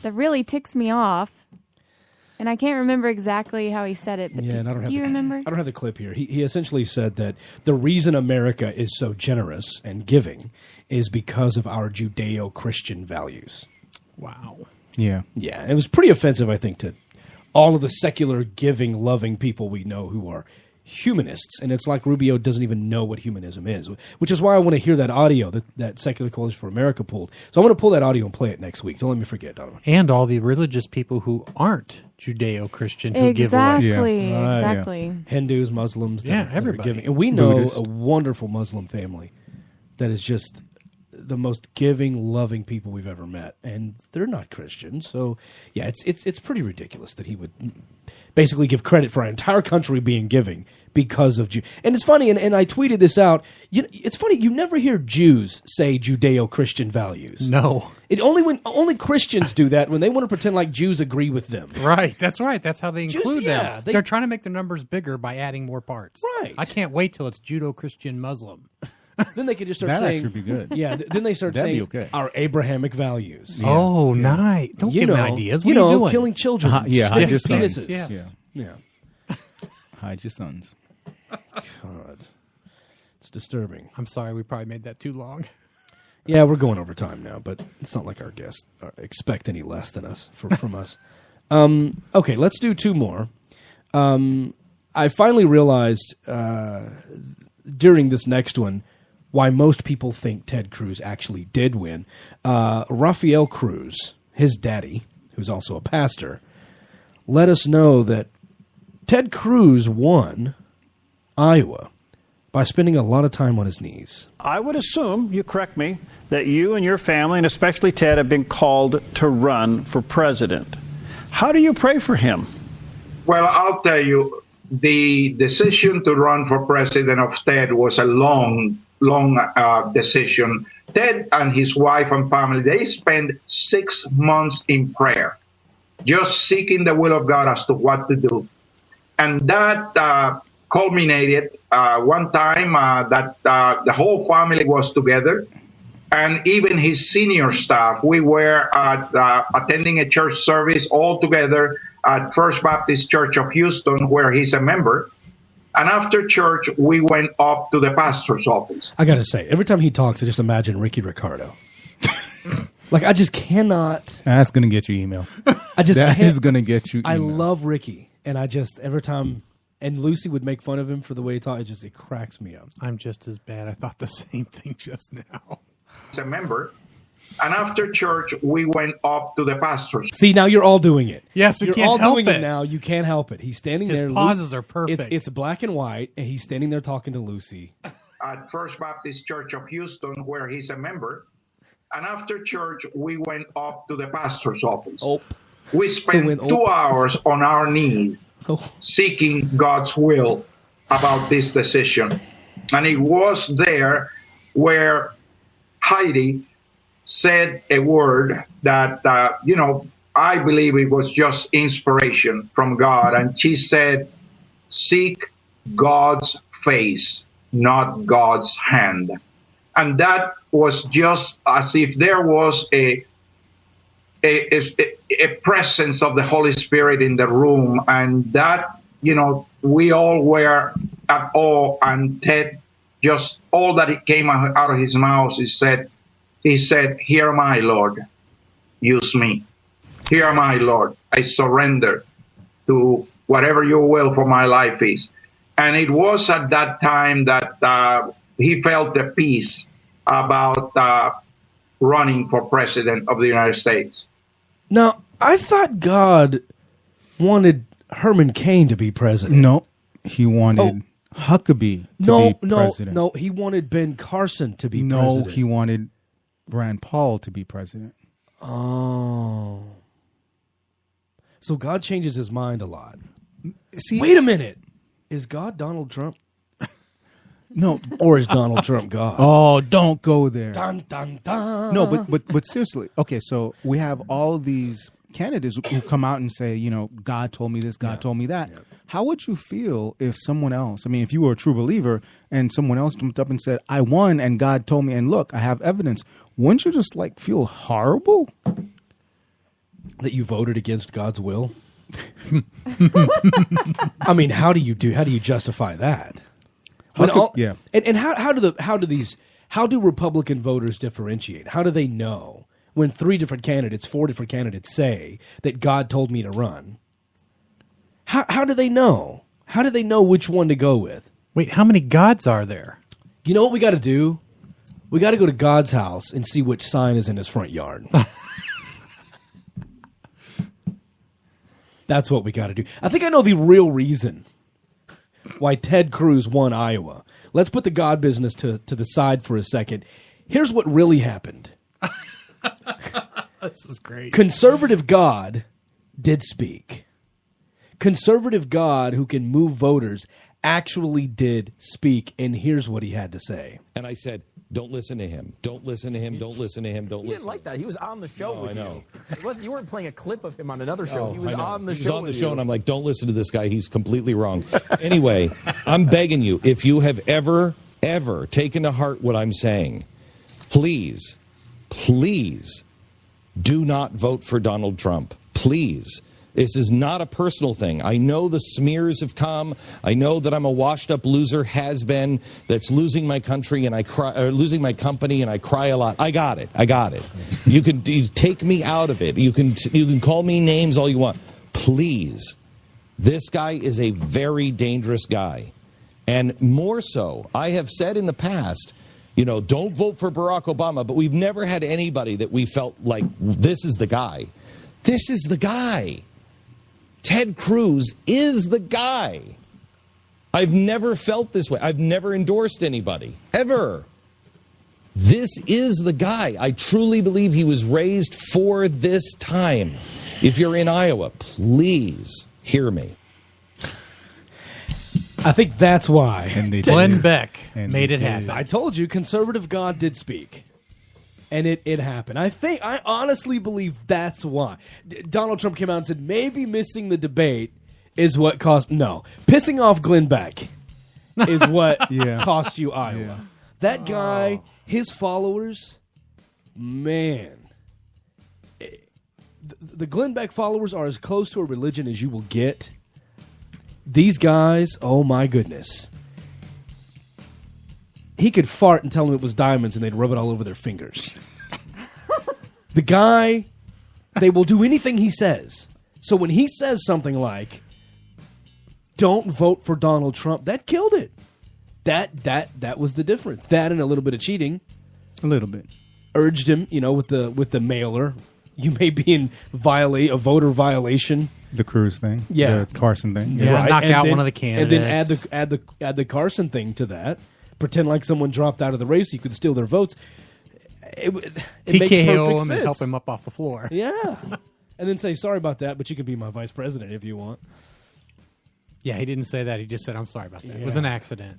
C: that really ticks me off. And I can't remember exactly how he said it, but do you remember?
B: I don't have the clip here. He essentially said that the reason America is so generous and giving is because of our Judeo-Christian values.
D: Wow.
E: Yeah.
B: Yeah, it was pretty offensive, I think, to all of the secular, giving, loving people we know who are humanists. And it's like Rubio doesn't even know what humanism is, which is why I want to hear that audio that Secular Coalition for America pulled. So I'm going to pull that audio and play it next week. Don't let me forget, Donovan.
D: And all the religious people who aren't Judeo-Christian who give away.
C: Exactly.
B: Yeah. Hindus, Muslims.
D: Everybody.
B: Giving. And we know
E: Buddhists.
B: a wonderful Muslim family that is just the most giving, loving people we've ever met, and they're not Christians. So, yeah, it's pretty ridiculous that he would basically give credit for our entire country being giving because of Jew. And it's funny, and I tweeted this out. It's funny, you never hear Jews say Judeo-Christian values.
D: No.
B: Only Christians do that when they want to pretend like Jews agree with them.
D: Right. That's right. That's how they include them.
B: They,
D: They're trying to make their numbers bigger by adding more parts.
B: Right.
D: I can't wait till it's Judeo-Christian Muslim.
B: Then they could just start
E: That'd
B: saying,
E: actually be good.
B: Yeah. Then they start
E: That'd
B: saying
E: be okay.
B: our Abrahamic values.
E: Yeah.
D: Oh, nice. Don't give me ideas. What are you doing?
B: Killing children.
E: Hide your
B: penises.
E: sons.
D: Yes.
B: Yeah.
E: Hide your sons.
B: God. It's disturbing.
D: I'm sorry, we probably made that too long.
B: Yeah, we're going over time now, but it's not like our guests expect any less than us from us. Okay, let's do two more. I finally realized during this next one why most people think Ted Cruz actually did win. Rafael Cruz, his daddy, who's also a pastor, let us know that Ted Cruz won Iowa by spending a lot of time on his knees.
L: I would assume, you correct me, that you and your family, and especially Ted, have been called to run for president. How do you pray for him?
M: Well, I'll tell you, the decision to run for president of Ted was a long decision. Ted and his wife and family, they spent 6 months in prayer, just seeking the will of God as to what to do. And that culminated one time that the whole family was together, and even his senior staff. We were attending a church service all together at First Baptist Church of Houston, where he's a member. And after church, we went up to the pastor's office.
B: I got to say, every time he talks, I just imagine Ricky Ricardo. Like, I just cannot.
E: That's going to get you email.
B: That
E: is going to get you email.
B: I love Ricky, and I just, every time, and Lucy would make fun of him for the way he talks, it cracks me up.
D: I'm just as bad. I thought the same thing just now.
M: As a member. And after church, we went up to the pastor's.
B: See, now you're all doing it.
D: Yes,
B: you're
D: can't
B: all
D: help
B: doing
D: it
B: it now. You can't help it. He's standing there.
D: His pauses are perfect.
B: It's black and white, and he's standing there talking to Lucy.
M: At First Baptist Church of Houston, where he's a member. And after church, we went up to the pastor's office. We spent 2 hours on our knees seeking God's will about this decision. And it was there where Heidi said a word that, I believe it was just inspiration from God. And she said, seek God's face, not God's hand. And that was just as if there was a presence of the Holy Spirit in the room. And that, we all were at awe. And Ted, just all that it came out of his mouth, he said, here am I, Lord, use me. Here am I, Lord, I surrender to whatever your will for my life is. And it was at that time that he felt the peace about running for president of the United States.
B: Now, I thought God wanted Herman Cain to be president.
E: No, he wanted Huckabee to be president.
B: No, he wanted Ben Carson to be president.
E: No, he wanted Rand Paul to be president.
B: Oh. So God changes his mind a lot.
E: See,
B: wait a minute. Is God Donald Trump?
E: No.
B: Or is Donald Trump God?
E: Oh, don't go there.
B: Dun, dun, dun.
E: No, but seriously. Okay, so we have all of these candidates who come out and say, God told me this, God told me that. Yeah. How would you feel if someone else, if you were a true believer and someone else jumped up and said, I won and God told me, and look, I have evidence. Wouldn't you just feel horrible?
B: That you voted against God's will? I mean, how do you justify that? And how do Republican voters differentiate? How do they know when 4 different candidates say that God told me to run? How do they know? How do they know which one to go with?
D: Wait, how many gods are there?
B: You know what we got to do? We got to go to God's house and see which sign is in his front yard. That's what we got to do. I think I know the real reason why Ted Cruz won Iowa. Let's put the God business to the side for a second. Here's what really happened.
D: This is great.
B: Conservative God did speak. Conservative God who can move voters actually did speak, and here's what he had to say.
N: And I said, don't listen to him. Don't listen to him. Don't listen to him. Don't listen.
O: He didn't like that. He was on the show with
N: I know.
O: you. You weren't playing a clip of him on another show. He was on the show.
N: He was on the show, and I'm like, don't listen to this guy. He's completely wrong. Anyway, I'm begging you, if you have ever taken to heart what I'm saying, please do not vote for Donald Trump. Please. This is not a personal thing. I know the smears have come. I know that I'm a washed-up loser, has-been, that's losing my country and I cry, or losing my company, and I cry a lot. I got it. You can take me out of it. You can call me names all you want. Please, this guy is a very dangerous guy, and more so, I have said in the past, don't vote for Barack Obama, but we've never had anybody that we felt like this is the guy. This is the guy. Ted Cruz is the guy. I've never felt this way. I've never endorsed anybody, ever. This is the guy. I truly believe he was raised for this time. If you're in Iowa, please hear me.
B: I think that's why.
D: Glenn Beck made it happen.
B: I told you, conservative God did speak. And it happened. I honestly believe that's why. Donald Trump came out and said maybe missing the debate is what cost. No, pissing off Glenn Beck is what cost you Iowa. Yeah. That guy, his followers, man. The Glenn Beck followers are as close to a religion as you will get. These guys, oh my goodness. He could fart and tell them it was diamonds and they'd rub it all over their fingers. The guy, they will do anything he says. So when he says something like, don't vote for Donald Trump, that killed it. That was the difference. That and a little bit of cheating.
E: A little bit.
B: Urged him, with the mailer. You may be in a voter violation.
E: The Cruz thing.
B: Yeah.
E: The Carson thing.
D: Yeah, right. Knock out one of the candidates.
B: And then add the Carson thing to that. Pretend like someone dropped out of the race, so you could steal their votes. It makes perfect
D: him
B: sense.
D: And help him up off the floor.
B: Yeah. And then say, sorry about that, but you can be my vice president if you want.
D: Yeah, he didn't say that. He just said, I'm sorry about that. Yeah. It was an accident.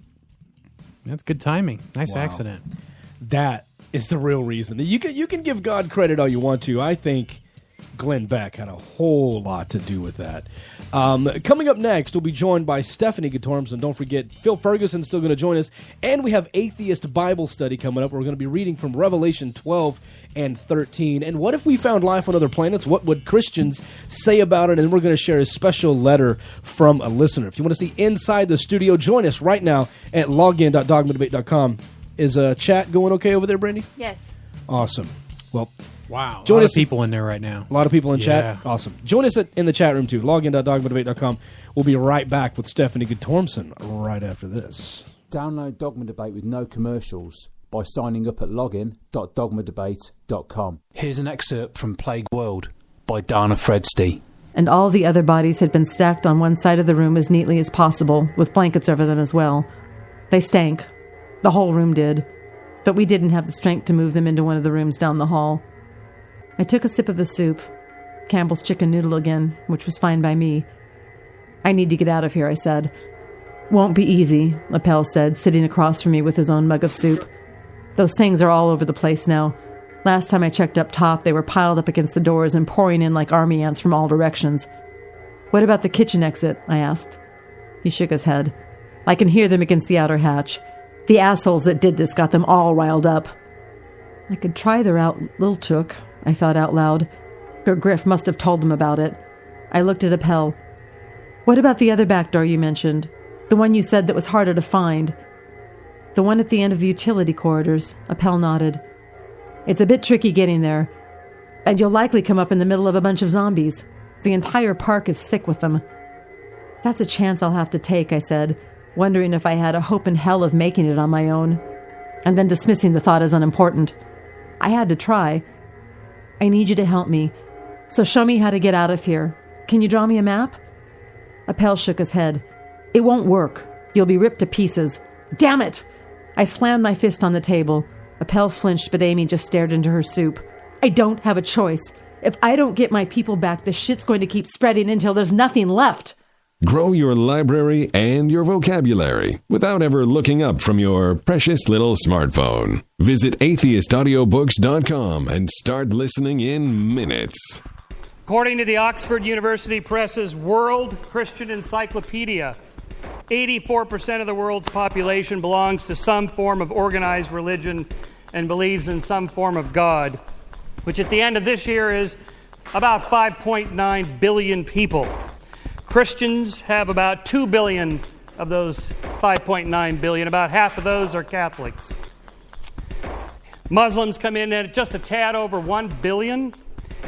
D: That's good timing. Nice accident.
B: That is the real reason. You can give God credit all you want to. I think Glenn Beck had a whole lot to do with that. Coming up next, we'll be joined by Stephanie Gatormson. Don't forget, Phil Ferguson's still going to join us. And we have Atheist Bible Study coming up. We're going to be reading from Revelation 12 and 13. And what if we found life on other planets? What would Christians say about it? And we're going to share a special letter from a listener. If you want to see inside the studio, join us right now at login.dogmadebate.com. Is chat going okay over there, Brandy?
C: Yes.
B: Awesome. Well,
D: wow.
B: Join
D: a lot
B: us.
D: Of people in there right now.
B: A lot of people in chat. Awesome. Join us in the chat room, too. Login.dogmadebate.com. We'll be right back with Stephanie Gatormson right after this.
P: Download Dogma Debate with no commercials by signing up at login.dogmadebate.com. Here's an excerpt from Plague World by Dana Fredstey.
Q: And all the other bodies had been stacked on one side of the room as neatly as possible, with blankets over them as well. They stank. The whole room did. But we didn't have the strength to move them into one of the rooms down the hall. I took a sip of the soup, Campbell's chicken noodle again, which was fine by me. I need to get out of here, I said. Won't be easy, Lapel said, sitting across from me with his own mug of soup. Those things are all over the place now. Last time I checked up top, they were piled up against the doors and pouring in like army ants from all directions. What about the kitchen exit? I asked. He shook his head. I can hear them against the outer hatch. The assholes that did this got them all riled up. I could try their out Lil Chook, I thought out loud. Griff must have told them about it. I looked at Appel. What about the other back door you mentioned? The one you said that was harder to find? The one at the end of the utility corridors. Appel nodded. It's a bit tricky getting there, and you'll likely come up in the middle of a bunch of zombies. The entire park is thick with them. That's a chance I'll have to take, I said, wondering if I had a hope in hell of making it on my own, and then dismissing the thought as unimportant. I had to try. I need you to help me, so show me how to get out of here. Can you draw me a map? Appel shook his head. It won't work. You'll be ripped to pieces. Damn it! I slammed my fist on the table. Appel flinched, but Amy just stared into her soup. I don't have a choice. If I don't get my people back, this shit's going to keep spreading until there's nothing left.
A: Grow your library and your vocabulary without ever looking up from your precious little smartphone. Visit atheistaudiobooks.com and start listening in minutes.
R: According to the Oxford University Press's World Christian Encyclopedia, 84% of the world's population belongs to some form of organized religion and believes in some form of God, which at the end of this year is about 5.9 billion people. Christians have about 2 billion of those 5.9 billion. About half of those are Catholics. Muslims come in at just a tad over 1 billion.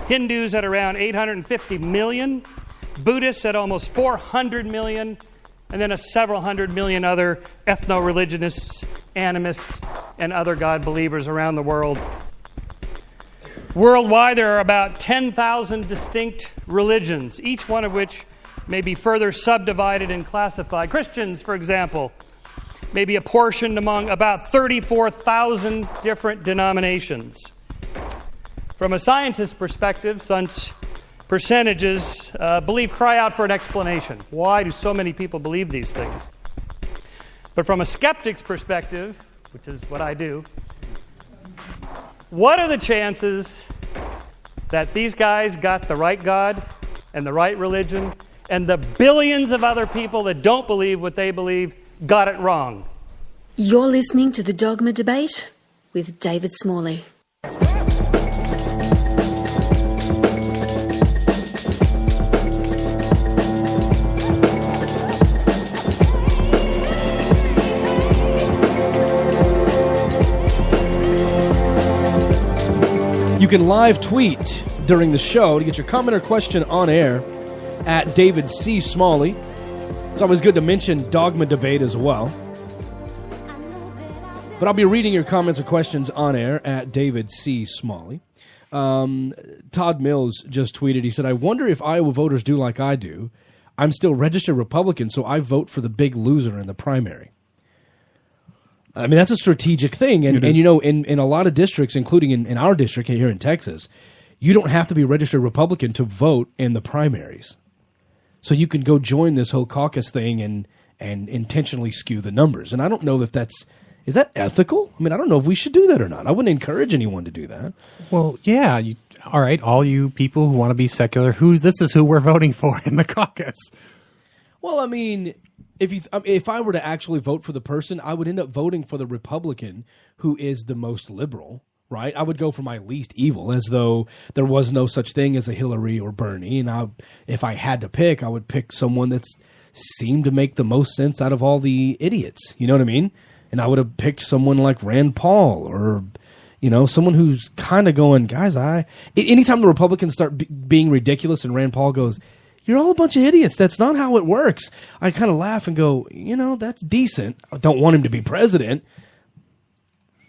R: Hindus at around 850 million. Buddhists at almost 400 million. And then several hundred million other ethno-religionists, animists, and other God believers around the world. Worldwide, there are about 10,000 distinct religions, each one of which may be further subdivided and classified. Christians, for example, may be apportioned among about 34,000 different denominations. From a scientist's perspective, such percentages cry out for an explanation. Why do so many people believe these things? But from a skeptic's perspective, which is what I do, what are the chances that these guys got the right God and the right religion, and the billions of other people that don't believe what they believe got it wrong?
S: You're listening to The Dogma Debate with David Smalley.
B: You can live tweet during the show to get your comment or question on air at David C. Smalley. It's always good to mention Dogma Debate as well. But I'll be reading your comments or questions on air at David C. Smalley. Todd Mills just tweeted, he said, I wonder if Iowa voters do like I do. I'm still registered Republican, so I vote for the big loser in the primary. I mean, that's a strategic thing. And you know, in a lot of districts, including in our district here in Texas, you don't have to be a registered Republican to vote in the primaries. So you can go join this whole caucus thing and intentionally skew the numbers. And I don't know if is that ethical? I mean, I don't know if we should do that or not. I wouldn't encourage anyone to do that.
D: Well, yeah. All right, all you people who want to be secular, this is who we're voting for in the caucus.
B: Well, I mean, if I were to actually vote for the person, I would end up voting for the Republican who is the most liberal, right? I would go for my least evil, as though there was no such thing as a Hillary or Bernie. And if I had to pick, I would pick someone that seemed to make the most sense out of all the idiots. You know what I mean? And I would have picked someone like Rand Paul or, you know, someone who's kind of going, guys, anytime the Republicans start being ridiculous and Rand Paul goes, you're all a bunch of idiots. That's not how it works. I kind of laugh and go, you know, that's decent. I don't want him to be president.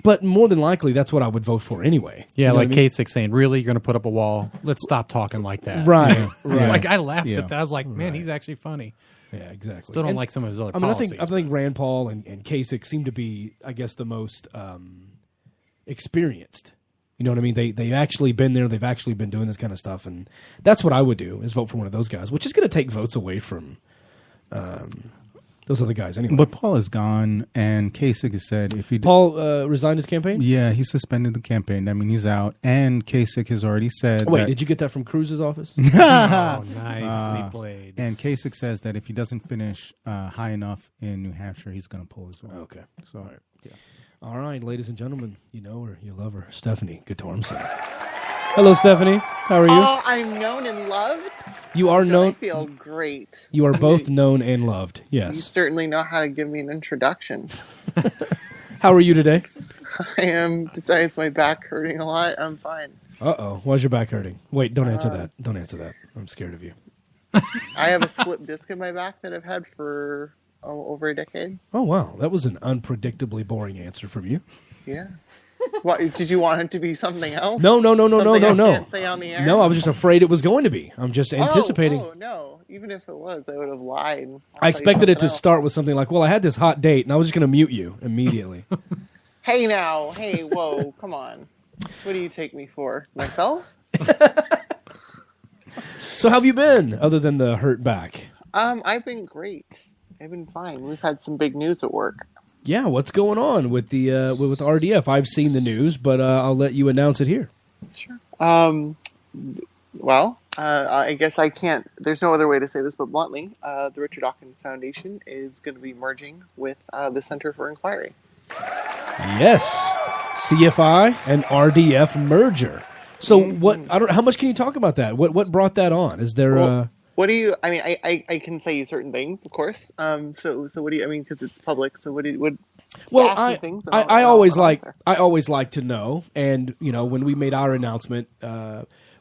B: But more than likely, that's what I would vote for anyway.
D: Yeah,
B: you know
D: like Kasich saying, really, you're going to put up a wall? Let's stop talking like that.
B: Right.
D: You know?
B: Right.
D: It's like, I laughed at that. I was like, man, he's actually funny.
B: Yeah, exactly.
D: Still don't like some of his other policies.
B: I think Rand Paul and Kasich seem to be, I guess, the most experienced. You know what I mean? They've actually been there. They've actually been doing this kind of stuff. And that's what I would do, is vote for one of those guys, which is going to take votes away from those other guys anyway.
E: But Paul is gone, and Kasich has said if he...
B: Paul resigned his campaign?
E: Yeah, he suspended the campaign. I mean, he's out. And Kasich has already said
B: Wait, did you get that from Cruz's office?
D: Oh, nicely played.
E: And Kasich says that if he doesn't finish high enough in New Hampshire, he's going to pull as well.
B: Okay. So, all right. Yeah. All right, ladies and gentlemen, you know her, you love her, Stephanie Guttormson. Hello, Stephanie. How are you?
T: Oh, I'm known and loved.
B: You are known.
T: I feel great.
B: You are both known and loved.
T: You
B: Yes.
T: certainly know how to give me an introduction.
B: How are you today?
T: I am, besides my back hurting a lot, I'm fine.
B: Uh-oh. Why's your back hurting? Wait, don't answer that. Don't answer that. I'm scared of you.
T: I have a slip disc in my back that I've had for over a decade.
B: Oh, wow. That was an unpredictably boring answer from you.
T: Yeah. What, did you want it to be something else?
B: No.
T: Something I can't say on the air?
B: No, I was just afraid it was going to be. I'm just anticipating.
T: Oh, no. Even if it was, I would have lied.
B: I expected it to start with something like, well, I had this hot date, and I was just going to mute you immediately.
T: Hey, now. Hey, whoa. Come on. What do you take me for? Myself?
B: So how have you been, other than the hurt back?
T: I've been great. I've been fine. We've had some big news at work.
B: Yeah, what's going on with the with RDF? I've seen the news, but I'll let you announce it here.
T: Sure. Well, I guess I can't. There's no other way to say this, but bluntly, the Richard Dawkins Foundation is going to be merging with the Center for Inquiry.
B: Yes, CFI and RDF merger. So what? How much can you talk about that? What brought that on? Is there?
T: What do you? I mean, I can say certain things, of course. So what do you? I mean, because it's public. So what do you?
B: Well,
T: ask me things and
B: I
T: I'll
B: always
T: answer.
B: like to know, and when we made our announcement,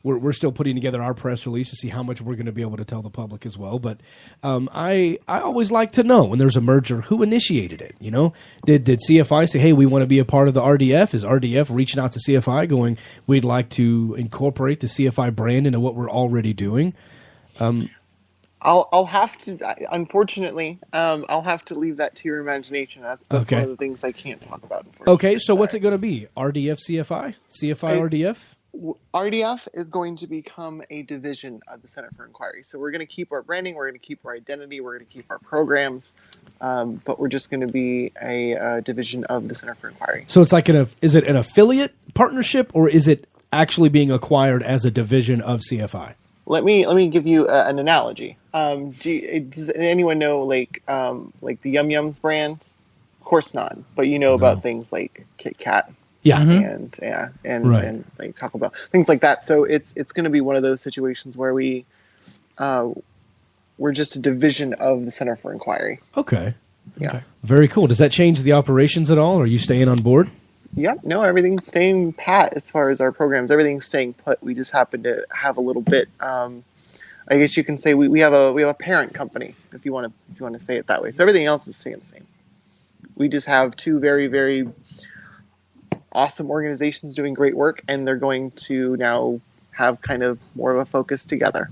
B: we're still putting together our press release to see how much we're going to be able to tell the public as well. But I always like to know when there's a merger, who initiated it. Did CFI say, hey, we want to be a part of the RDF? Is RDF reaching out to CFI, going, we'd like to incorporate the CFI brand into what we're already doing?
T: I'll have to. Unfortunately, I'll have to leave that to your imagination. That's
B: Okay.
T: one of the things I can't talk about.
B: Okay, so what's it going to be? RDF CFI? CFI RDF?
T: RDF is going to become a division of the Center for Inquiry. So we're going to keep our branding, we're going to keep our identity, we're going to keep our programs, but we're just going to be a division of the Center for Inquiry.
B: So it's like is it an affiliate partnership, or is it actually being acquired as a division of CFI?
T: Let me give you an analogy. Does anyone know like the Yum Yums brand? Of course not. But you know about things like Kit Kat.
B: Yeah.
T: And
B: Right.
T: and like Taco Bell, things like that. So it's going to be one of those situations where we're just a division of the Center for Inquiry.
B: Okay.
T: Yeah.
B: Okay. Very cool. Does that change the operations at all? Are you staying on board?
T: Yep. No, everything's staying pat as far as our programs. Everything's staying put. We just happen to have a little bit. I guess you can say we have a parent company, if you want to say it that way. So everything else is staying the same. We just have two very, very awesome organizations doing great work, and they're going to now have kind of more of a focus together.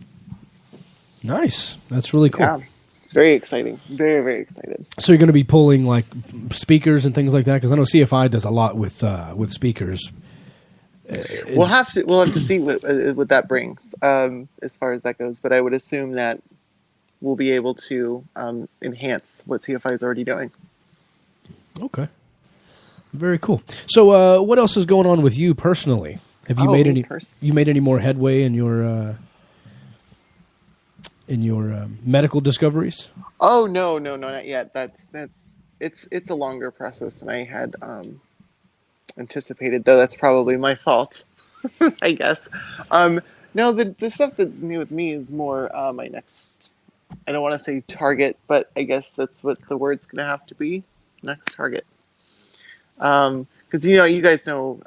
B: Nice. That's really cool.
T: Yeah. It's very exciting. Very, very excited.
B: So you're going to be pulling like speakers and things like that, because I know CFI does a lot with speakers.
T: We'll have to see what that brings as far as that goes. But I would assume that we'll be able to enhance what CFI is already doing.
B: Okay. Very cool. So what else is going on with you personally? Have you made any more headway in your medical discoveries?
T: Oh no, not yet. It's a longer process than I had anticipated, though. That's probably my fault, I guess. No, the stuff that's new with me is more my next. I don't want to say target, but I guess that's what the word's going to have to be. Next target. Because you guys know,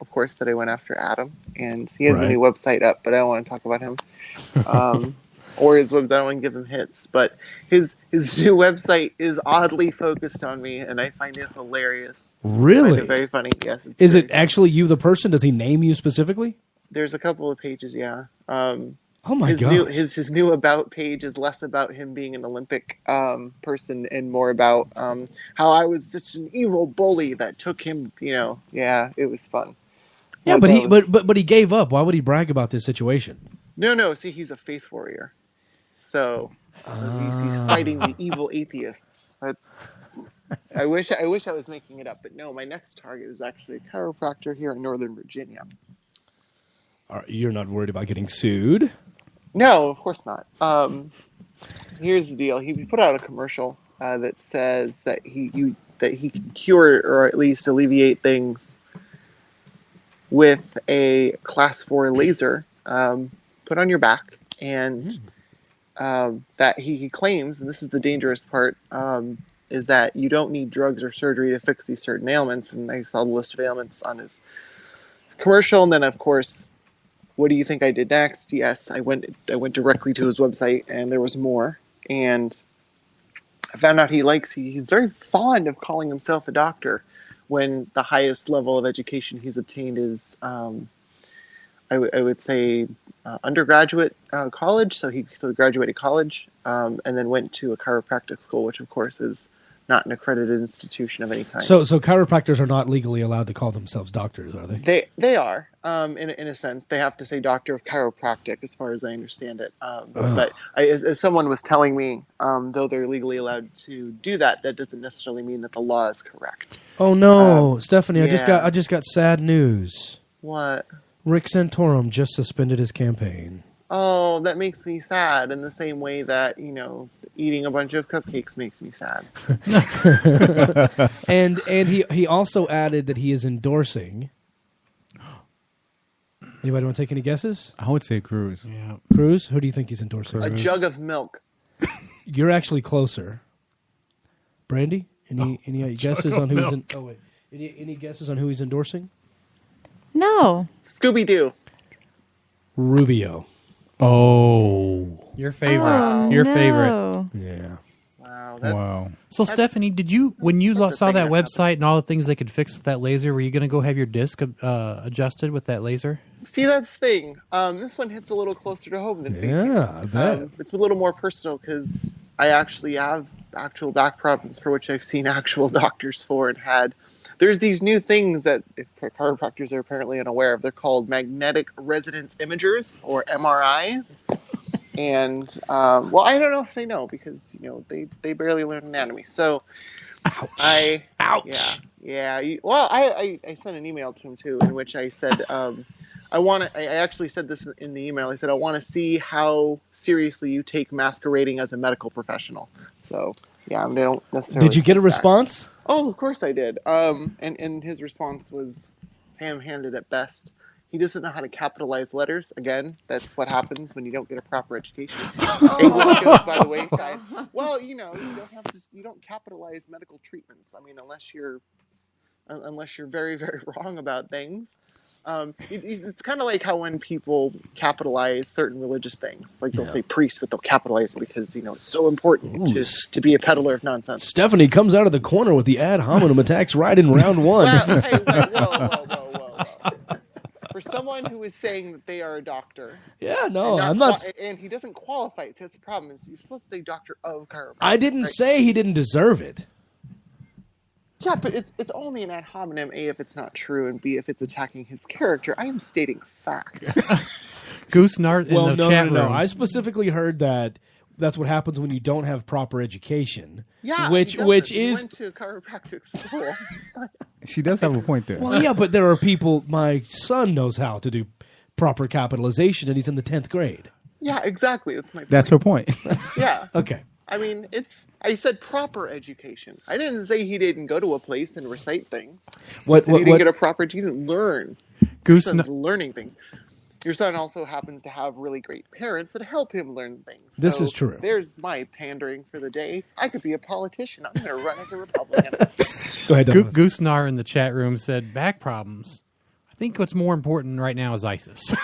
T: of course, that I went after Adam, and he has a new website up, but I don't want to talk about him. Or his website. I don't want to give him hits, but his new website is oddly focused on me, and I find it hilarious.
B: Really?
T: I find it very funny. Yes.
B: Is it actually you, the person? Does he name you specifically?
T: There's a couple of pages, yeah.
B: Oh my God!
T: His new about page is less about him being an Olympic person and more about how I was just an evil bully that took him. Yeah, it was fun.
B: Yeah, but he gave up. Why would he brag about this situation?
T: No. See, he's a faith warrior, so he's fighting the evil atheists. I wish I was making it up, but no. My next target is actually a chiropractor here in Northern Virginia.
B: You're not worried about getting sued?
T: No, of course not. Here's the deal. He put out a commercial that says that he can cure or at least alleviate things with a class 4 laser put on your back, and that he claims, and this is the dangerous part, is that you don't need drugs or surgery to fix these certain ailments. And I saw the list of ailments on his commercial, and then of course, what do you think I did next? Yes, I went directly to his website, and there was more. And I found out he's very fond of calling himself a doctor, when the highest level of education he's obtained is, I would say, undergraduate college. So he graduated college, and then went to a chiropractic school, which of course is not an accredited institution of any kind.
B: So chiropractors are not legally allowed to call themselves doctors, are they?
T: They are, in a sense. They have to say doctor of chiropractic, as far as I understand it. But as someone was telling me, though they're legally allowed to do that, that doesn't necessarily mean that the law is correct.
B: Oh no, Stephanie!
T: Yeah.
B: I just got sad news.
T: What?
B: Rick Santorum just suspended his campaign.
T: Oh, that makes me sad in the same way that, eating a bunch of cupcakes makes me sad.
B: and he also added that he is endorsing. Anybody want to take any guesses?
E: I would say Cruz.
B: Yeah. Cruz? Who do you think he's endorsing?
T: A jug of milk.
B: You're actually closer. Brandy? Any guesses on who he's in? Oh wait. Any guesses on who he's endorsing?
C: No.
T: Scooby-Doo.
B: Rubio.
E: Oh.
D: Your favorite.
C: Oh,
D: Your
C: no.
D: favorite.
B: Yeah.
T: Wow.
D: So Stephanie, when you saw that website and all the things they could fix with that laser, were you going to go have your disc adjusted with that laser?
T: See, that's the thing. This one hits a little closer to home than
B: Yeah, I bet.
T: It's a little more personal because I actually have actual back problems for which I've seen actual doctors for and had. There's these new things that chiropractors are apparently unaware of. They're called magnetic resonance imagers, or MRIs. And, I don't know if they know because, they barely learn anatomy. So, Ouch. Yeah. I sent an email to him, too, in which I said, I actually said this in the email. I said, I want to see how seriously you take masquerading as a medical professional. So, yeah, they don't necessarily.
B: Did you get a response?
T: Oh, of course I did. And his response was ham-handed at best. He doesn't know how to capitalize letters. Again, that's what happens when you don't get a proper education. English goes by the wayside. Well, you don't capitalize medical treatments. I mean, unless you're very, very wrong about things. It's kind of like how when people capitalize certain religious things, like they'll say priest, but they'll capitalize it because it's so important to be a peddler of nonsense.
B: Stephanie comes out of the corner with the ad hominem attacks right in round one.
T: Well, hey, whoa. For someone who is saying that they are a doctor,
B: I'm not.
T: And he doesn't qualify it. So that's the problem. Is you're supposed to say doctor of chiropractic.
B: I didn't say he didn't deserve it.
T: Yeah, but it's only an ad hominem, A, if it's not true, and B, if it's attacking his character. I am stating facts.
D: Goose Nart in the chat room.
B: No. I specifically heard that that's what happens when you don't have proper education.
T: Yeah,
B: which
T: he
B: is
T: went to chiropractic school.
E: She does have a point there.
B: Well, yeah, but there are people. My son knows how to do proper capitalization, and he's in the 10th grade.
T: Yeah, exactly. That's my point.
E: That's her point.
T: Yeah.
B: Okay.
T: I mean, I said proper education. I didn't say he didn't go to a place and recite things. He didn't get a proper education. He didn't learn. Learning things. Your son also happens to have really great parents that help him learn things.
B: This is true.
T: There's my pandering for the day. I could be a politician. I'm going to run as a Republican.
B: Go ahead, Douglas.
D: Goose Nar in the chat room said, back problems. I think what's more important right now is ISIS.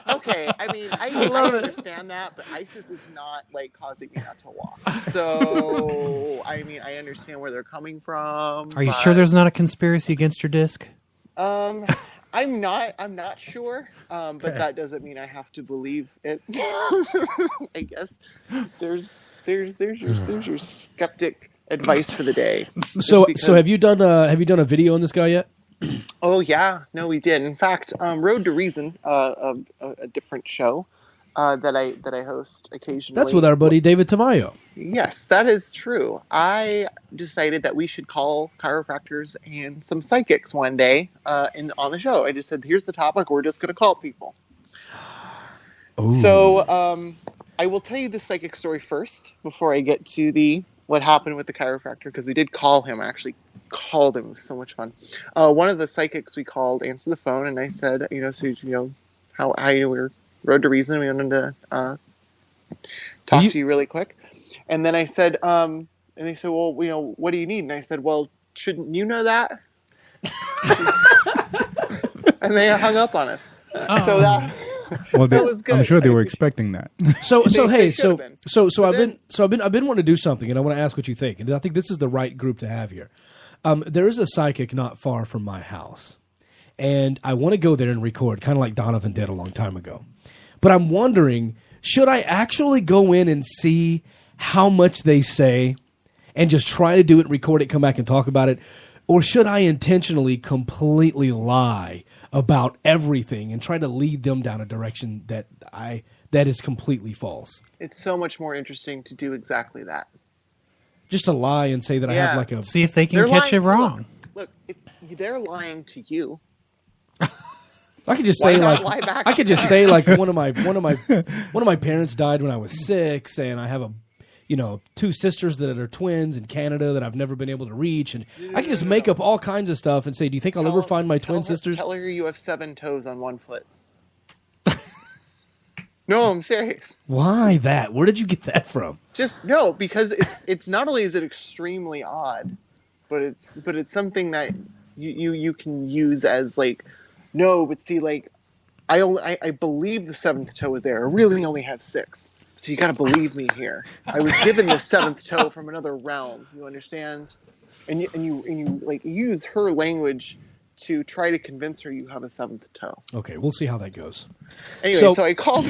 T: Okay, I mean, I understand that, but ISIS is not, causing me not to walk. So, I mean, I understand where they're coming from.
D: Are you sure there's not a conspiracy against your disc?
T: I'm not sure, but that doesn't mean I have to believe it. I guess there's your skeptic advice for the day.
B: So have you done a video on this guy yet?
T: Oh yeah, no, we did. In fact, Road to Reason, a different show that I host occasionally.
B: That's with our buddy David Tamayo.
T: Yes, that is true. I decided that we should call chiropractors and some psychics one day on the show. I just said, here's the topic. We're just going to call people. Ooh. So I will tell you the psychic story first before I get to what happened with the chiropractor, because we did call him. I actually called him. It was so much fun. One of the psychics we called answered the phone, and I said, how we were Road to Reason. We wanted to talk to you really quick. And then I said, and they said, well, what do you need? And I said, well, shouldn't you know that? And they hung up on us. So that was good.
E: I'm sure they were expecting that.
B: So I've been wanting to do something, and I want to ask what you think. And I think this is the right group to have here. There is a psychic not far from my house, and I want to go there and record, kind of like Donovan did a long time ago. But I'm wondering, should I actually go in and see how much they say and just try to do it, record it, come back and talk about it? Or should I intentionally completely lie about everything and try to lead them down a direction that is completely false?
T: It's so much more interesting to do exactly that.
B: Just to lie and say that I have like a...
D: See if they can catch it wrong.
T: Look, they're lying to you.
B: I could just say one of my parents died when I was 6, and I have 2 sisters that are twins in Canada that I've never been able to reach, and I can just make up all kinds of stuff and say, do you think I'll ever find my twin sisters?
T: Tell her you have 7 toes on 1 foot. No, I'm serious.
B: Why that? Where did you get that from?
T: Because it's not only is it extremely odd, but it's something that you can use as like, no, but see, like, I believe the 7th toe is there. I really only have 6. So you got to believe me here. I was given the 7th toe from another realm. You understand? And you like use her language to try to convince her you have a 7th toe.
B: Okay, we'll see how that goes.
T: Anyway, so I called.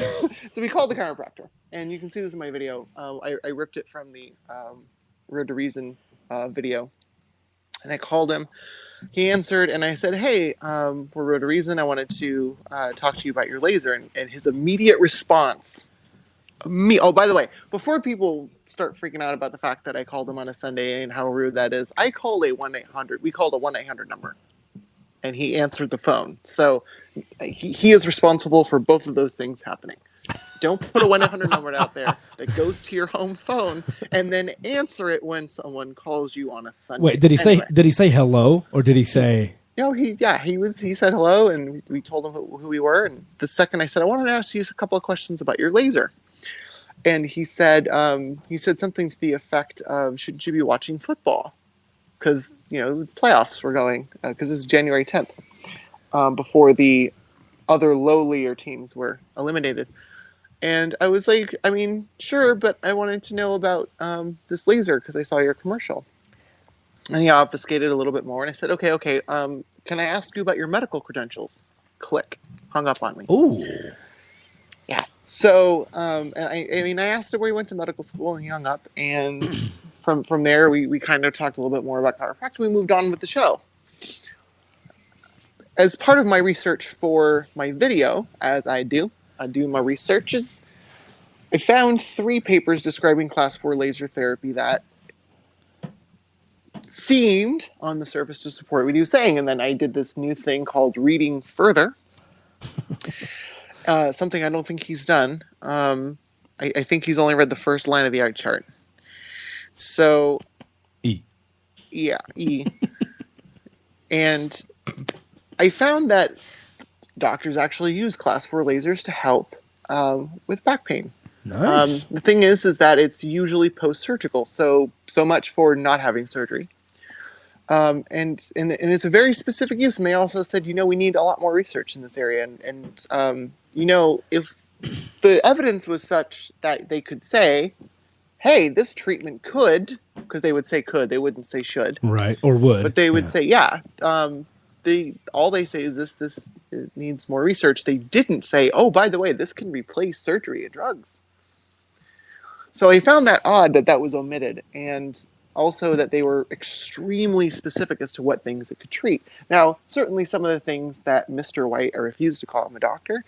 T: So we called the chiropractor, and you can see this in my video. I ripped it from the Road to Reason video, and I called him. He answered, and I said, "Hey, we're Road to Reason. I wanted to talk to you about your laser." And his immediate response. Oh, by the way, before people start freaking out about the fact that I called him on a Sunday and how rude that is, I called a 1-800. We called a 1-800 number, and he answered the phone. So he is responsible for both of those things happening. Don't put a 1-800 number out there that goes to your home phone and then answer it when someone calls you on a Sunday.
B: Wait, did he say hello, or did he say?
T: He said hello, and we told him who we were. And the second I said, I wanted to ask you a couple of questions about your laser. And he said something to the effect of, should you be watching football? Because, playoffs were going, because this is January 10th, before the other lowlier teams were eliminated. And I was like, I mean, sure, but I wanted to know about this laser because I saw your commercial. And he obfuscated a little bit more. And I said, okay, can I ask you about your medical credentials? Click. Hung up on me.
B: Ooh.
T: Yeah. So, and I asked him where he went to medical school, and he hung up. And from there, we kind of talked a little bit more about chiropractic. We moved on with the show. As part of my research for my video, as I do my researches, I found 3 papers describing class 4 laser therapy that seemed on the surface to support what he was saying. And then I did this new thing called reading further. Something I don't think he's done. I think he's only read the first line of the art chart. So, E. And I found that doctors actually use class 4 lasers to help with back pain.
B: Nice.
T: The thing is that it's usually post-surgical, so much for not having surgery. And it's a very specific use. And they also said, we need a lot more research in this area. And if the evidence was such that they could say, hey, this treatment could, because they would say could, they wouldn't say should.
B: Right, or would.
T: But they would say, all they say is this needs more research. They didn't say, oh, by the way, this can replace surgery and drugs. So I found that odd that was omitted, and also that they were extremely specific as to what things it could treat. Now, certainly some of the things that Mr. White, I refuse to call him a doctor,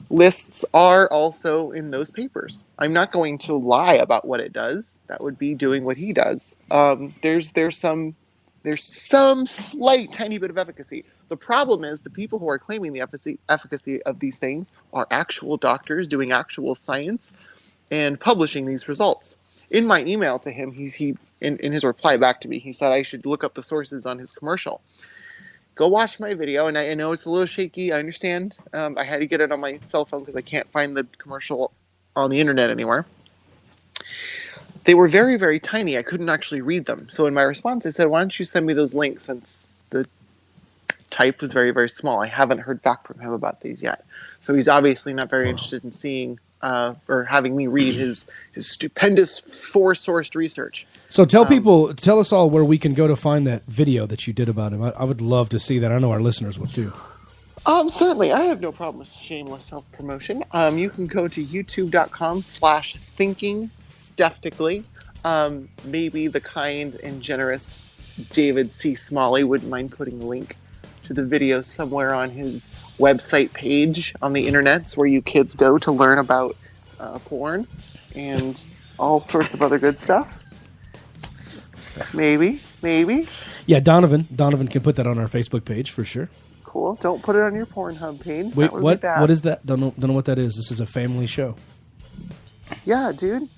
T: lists are also in those papers. I'm not going to lie about what it does. That would be doing what he does. There's some slight tiny bit of efficacy. The problem is the people who are claiming the efficacy of these things are actual doctors doing actual science and publishing these results. In my email to him, in his reply back to me, he said I should look up the sources on his commercial. Go watch my video, and I know it's a little shaky. I understand. I had to get it on my cell phone because I can't find the commercial on the internet anywhere. they were very, very tiny. I couldn't actually read them. So in my response, I said, why don't you send me those links, since the type was very, very small. I haven't heard back from him about these yet. So he's obviously not very interested in seeing or having me read his stupendous 4-sourced research.
B: So tell us all where we can go to find that video that you did about him. I would love to see that. I know our listeners would too.
T: Certainly. I have no problem with shameless self-promotion. You can go to youtube.com/thinkingskeptically. Maybe the kind and generous David C. Smalley wouldn't mind putting a link to the video somewhere on his website page on the internet, where you kids go to learn about porn and all sorts of other good stuff. Maybe.
B: Yeah, Donovan can put that on our Facebook page for sure.
T: Cool. Don't put it on your Pornhub page.
B: Wait, what? What is that? Don't know what that is. This is a family show.
T: Yeah, dude.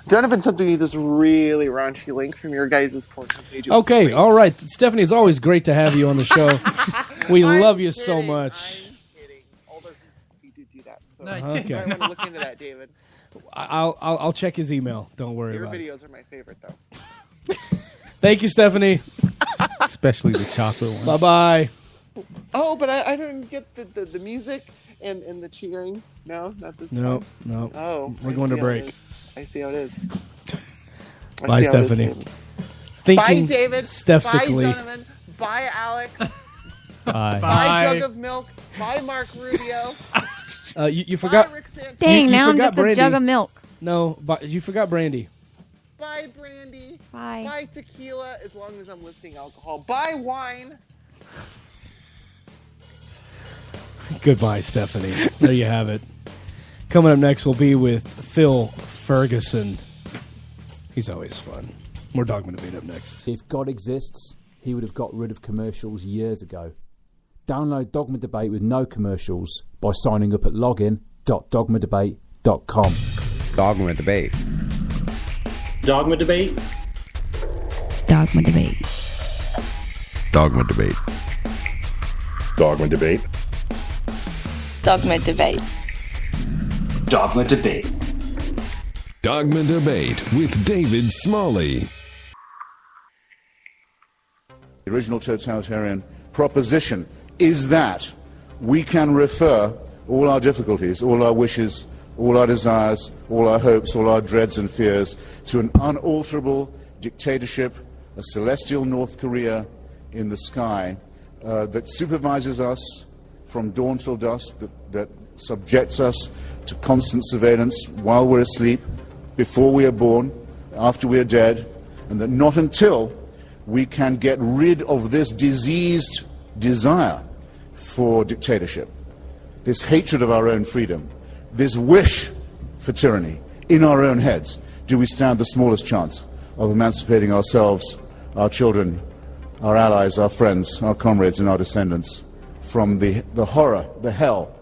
T: Donovan sent me this really raunchy link from your guys' Pornhub page.
B: Okay,
T: great.
B: all right. Stephanie, it's always great to have you on the show. We love you so much.
T: I'm kidding. Although he did do that. So
D: No,
T: you
B: okay.
T: might want to look into that, David.
B: I'll check his email. Don't worry
T: Your
B: about it.
T: videos are my favorite, though.
B: Thank you, Stephanie.
E: Especially the chocolate one.
B: Bye-bye.
T: Oh, but I didn't get the music and the cheering. No, not this time.
B: No.
T: Oh,
B: We're going to break.
T: I see how it is.
B: Bye, Stephanie.
T: Bye, David.
B: Skeptically.
T: Bye, Donovan. Bye, Alex.
E: Bye.
T: Bye, Jug of Milk. Bye, Mark Rubio.
B: You forgot.
T: Bye, Rick Santos.
C: Dang,
B: you
C: now I'm
B: forgot
C: just
B: Brandy.
C: a jug of milk.
B: No, but you forgot Brandy.
T: Bye, Brandy.
C: Bye.
T: Bye, tequila, as long as I'm listing alcohol. Bye, wine.
B: Goodbye, Stephanie. There you have it. Coming up next, we'll be with Phil Ferguson. He's always fun. More Dogma Debate up next.
P: If God exists, he would have got rid of commercials years ago. Download Dogma Debate with no commercials by signing up at login.dogmadebate.com.
U: Dogma Debate.
R: Dogma Debate.
V: Dogma Debate.
U: Dogma Debate.
W: Dogma Debate.
V: Dogma Debate.
O: Dogma Debate.
A: Dogma Debate with David Smalley.
X: The original totalitarian proposition is that we can refer all our difficulties, all our wishes, all our desires, all our hopes, all our dreads and fears to an unalterable dictatorship, a celestial North Korea in the sky that supervises us from dawn till dusk, that subjects us to constant surveillance while we're asleep, before we are born, after we are dead, and that not until we can get rid of this diseased desire for dictatorship, this hatred of our own freedom, this wish for tyranny in our own heads, do we stand the smallest chance of emancipating ourselves, our children, our allies, our friends, our comrades, and our descendants from the horror, the hell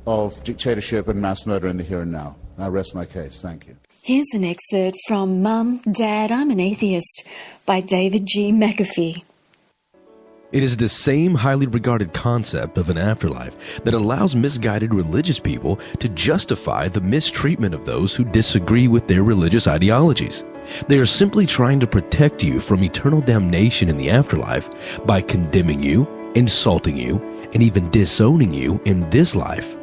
X: of dictatorship and mass murder in the here and now. I rest my case. Thank you.
S: Here's an excerpt from Mum, Dad, I'm an Atheist by David G. McAfee.
Y: It is the same highly regarded concept of an afterlife that allows misguided religious people to justify the mistreatment of those who disagree with their religious ideologies. They are simply trying to protect you from eternal damnation in the afterlife by condemning you, insulting you, and even disowning you in this life.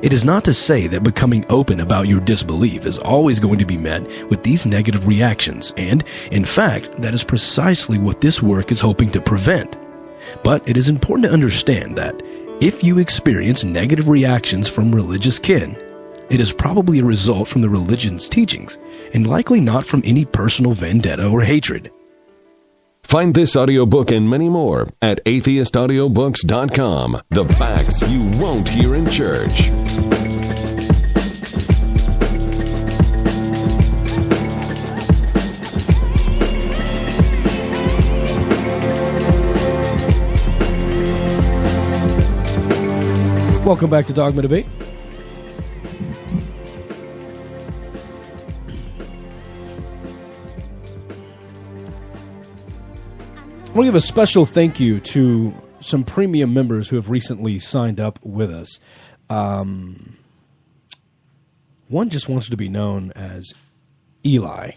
Y: It is not to say that becoming open about your disbelief is always going to be met with these negative reactions, and, in fact, that is precisely what this work is hoping to prevent. But it is important to understand that if you experience negative reactions from religious kin, it is probably a result from the religion's teachings, and likely not from any personal vendetta or hatred.
A: Find this audiobook and many more at atheistaudiobooks.com. The facts you won't hear in church.
B: Welcome back to Dogma Debate. I want to give a special thank you to some premium members who have recently signed up with us. One just wants to be known as Eli.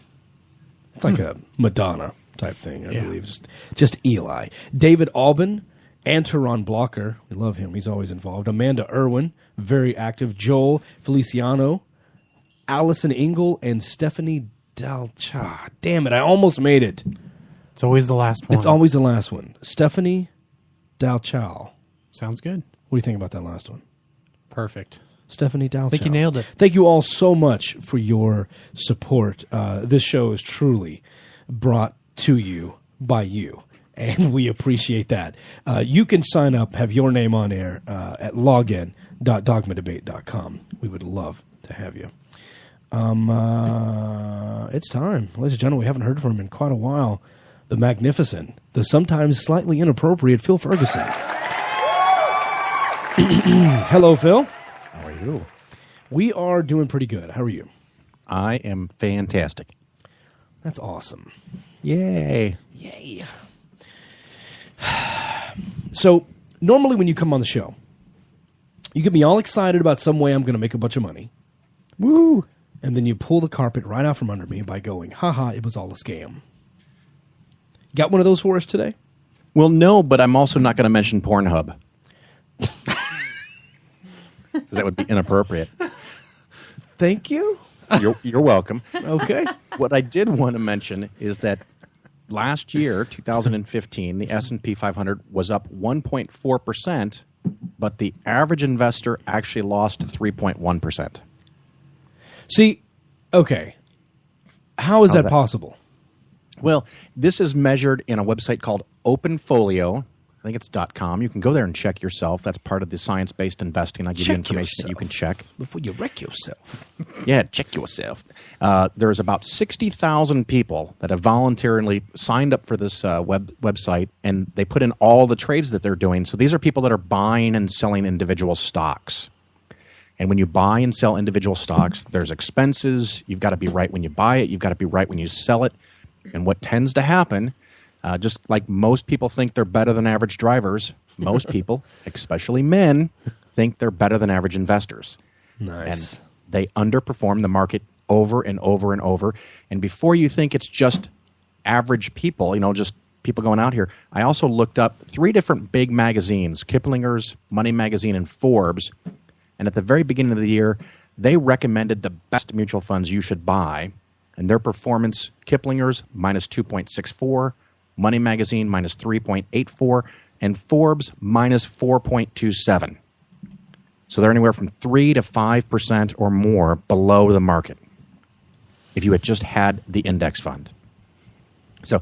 B: It's like a Madonna type thing, I believe. Just Eli. David Albin, Antaron Blocker. We love him. He's always involved. Amanda Irwin, very active. Joel Feliciano, Allison Engel, and Stephanie Dalcha. Damn it, I almost made it.
D: It's always the last one.
B: It's always the last one. Stephanie Dalchow.
D: Sounds good.
B: What do you think about that last one?
D: Perfect.
B: Stephanie Dalchow.
D: I think you nailed it.
B: Thank you all so much for your support. This show is truly brought to you by you, and we appreciate that. You can sign up, have your name on air at login.dogmadebate.com. We would love to have you. It's time. Ladies and gentlemen, we haven't heard from him in quite a while. The magnificent, the sometimes slightly inappropriate Phil Ferguson. Hello, Phil.
F: How are you?
B: We are doing pretty good. How are you?
F: I am fantastic.
B: That's awesome.
F: Yay.
B: Yay. So, normally when you come on the show, you get me all excited about some way I'm going to make a bunch of money.
F: Woo!
B: And then you pull the carpet right out from under me by going, haha, it was all a scam. Got one of those for us today?
F: Well, no, but I'm also not going to mention Pornhub. Because that would be inappropriate.
B: Thank you.
F: You're welcome.
B: Okay.
F: What I did want to mention is that last year, 2015, the S&P 500 was up 1.4%, but the average investor actually lost 3.1%.
B: See, okay. How is that possible?
F: Well, this is measured in a website called OpenFolio. I think it's .com. You can go there and check yourself. That's part of the science-based investing. I give you information that you can check.
B: Before you wreck yourself.
F: Yeah, check yourself. There's about 60,000 people that have voluntarily signed up for this website, and they put in all the trades that they're doing. So these are people that are buying and selling individual stocks. And when you buy and sell individual stocks, there's expenses. You've got to be right when you buy it. You've got to be right when you sell it. And what tends to happen, just like most people think they're better than average drivers, most people, especially men, think they're better than average investors.
B: Nice.
F: And they underperform the market over and over and over. And before you think it's just average people, just people going out here, I also looked up 3 different big magazines, Kiplinger's, Money Magazine, and Forbes. And at the very beginning of the year, they recommended the best mutual funds you should buy. And their performance, Kiplinger's minus 2.64, Money Magazine minus 3.84, and Forbes minus 4.27. So they're anywhere from 3 to 5% or more below the market if you had just had the index fund. So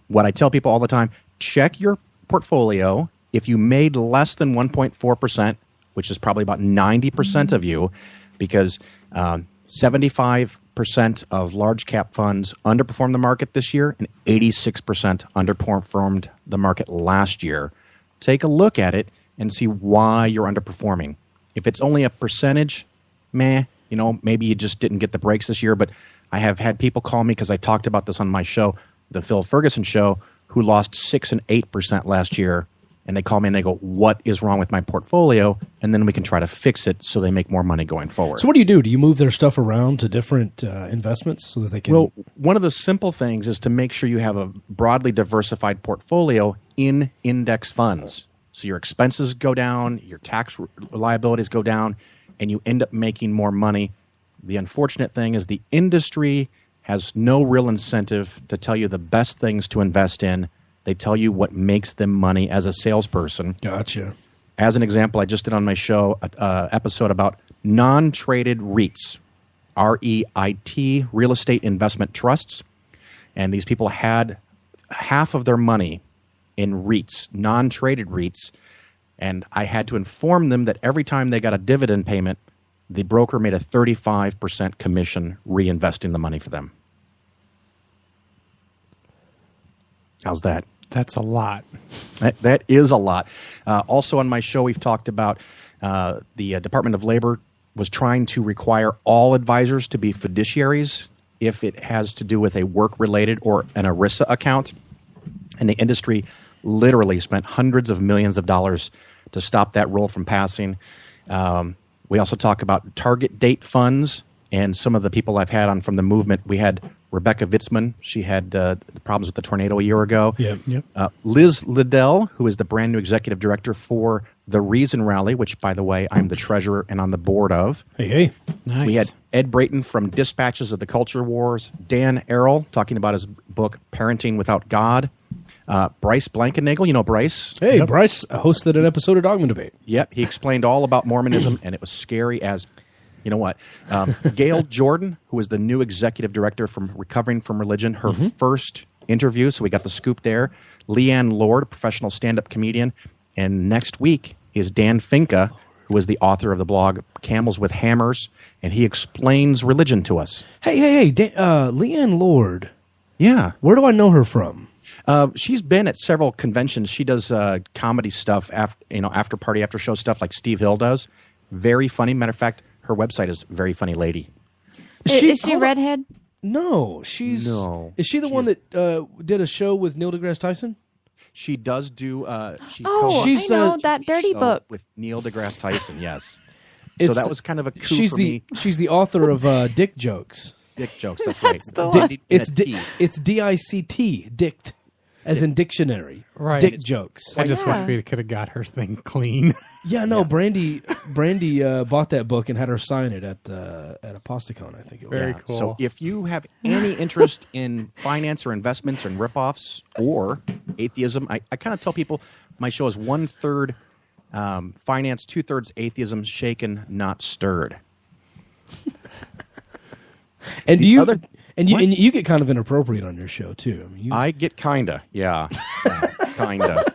F: what I tell people all the time, check your portfolio. If you made less than 1.4%, which is probably about 90% of you, because 75% of large cap funds underperformed the market this year, and 86% underperformed the market last year. Take a look at it and see why you're underperforming. If it's only a percentage, maybe you just didn't get the breaks this year. But I have had people call me because I talked about this on my show, the Phil Ferguson Show, who lost 6 and 8% last year. And they call me and they go, what is wrong with my portfolio? And then we can try to fix it so they make more money going forward.
B: So what do? Do you move their stuff around to different investments so that they can?
F: Well, one of the simple things is to make sure you have a broadly diversified portfolio in index funds. So your expenses go down, your tax liabilities go down, and you end up making more money. The unfortunate thing is the industry has no real incentive to tell you the best things to invest in. They tell you what makes them money as a salesperson.
B: Gotcha.
F: As an example, I just did on my show an episode about non-traded REITs, REIT, real estate investment trusts. And these people had half of their money in REITs, non-traded REITs. And I had to inform them that every time they got a dividend payment, the broker made a 35% commission reinvesting the money for them. How's that?
D: That's a lot.
F: That is a lot. Also on my show, we've talked about the Department of Labor was trying to require all advisors to be fiduciaries if it has to do with a work-related or an ERISA account. And the industry literally spent hundreds of millions of dollars to stop that rule from passing. We also talk about target date funds. and some of the people I've had on from the movement. We had Rebecca Vitzman. She had the problems with the tornado a year ago.
B: Yep.
F: Liz Liddell, who is the brand new executive director for the Reason Rally, which, by the way, I'm the treasurer and on the board of.
B: Hey.
D: Nice.
F: We had Ed Brayton from Dispatches of the Culture Wars. Dan Errol talking about his book, Parenting Without God. Bryce Blankenagel, you know Bryce?
B: Hey, Bryce hosted an episode of Dogma Debate.
F: Yep, he explained all about Mormonism, and it was scary as, you know what? Gail Jordan, who is the new executive director from Recovering from Religion, her first interview, so we got the scoop there. Leanne Lord, a professional stand-up comedian. And next week is Dan Finca, who is the author of the blog Camels with Hammers, and he explains religion to us.
B: Hey, Leanne Lord.
F: Yeah.
B: Where do I know her from?
F: She's been at several conventions. She does comedy stuff, after party, after show stuff like Steve Hill does. Very funny. Matter of fact, her website is Very Funny Lady.
C: Is she redhead?
B: No, she's.
F: No.
B: Is she the one that did a show with Neil deGrasse Tyson?
F: She does do.
C: I know that dirty book
F: with Neil deGrasse Tyson. Yes. So that was kind of a coup for me.
B: She's the author of Dick Jokes.
F: Dick Jokes. That's right.
B: It's DICT. Dict. As in dictionary.
D: Right.
B: Dick Jokes.
D: I just wish we could have got her thing clean.
B: Yeah, no, Brandy bought that book and had her sign it at Apostacon, I think it was.
D: Very cool.
F: So if you have any interest in finance or investments and ripoffs or atheism, I kind of tell people my show is 1/3 finance, 2/3 atheism, shaken, not stirred.
B: And you get kind of inappropriate on your show too.
F: I get kinda, yeah, kinda.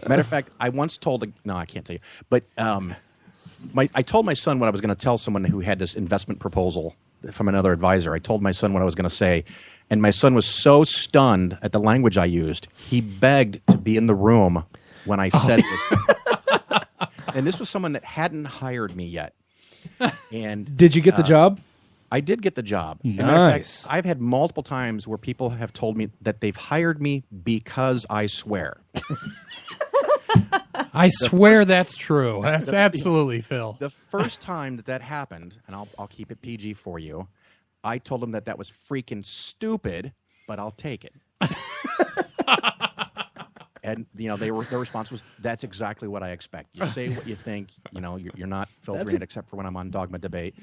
F: Matter of fact, I once told no, I can't tell you, but I told my son what I was going to tell someone who had this investment proposal from another advisor. I told my son what I was going to say, and my son was so stunned at the language I used, he begged to be in the room when I said this. And this was someone that hadn't hired me yet. And
B: did you get the job?
F: I did get the job.
B: Nice.
F: Fact, I've had multiple times where people have told me that they've hired me because I swear.
D: I swear that's true. That's absolutely Phil.
F: The first time that happened, and I'll keep it PG for you, I told them that was freaking stupid, but I'll take it. And their response was, "That's exactly what I expect. You say what you think. You're not filtering it, except for when I'm on Dogma Debate."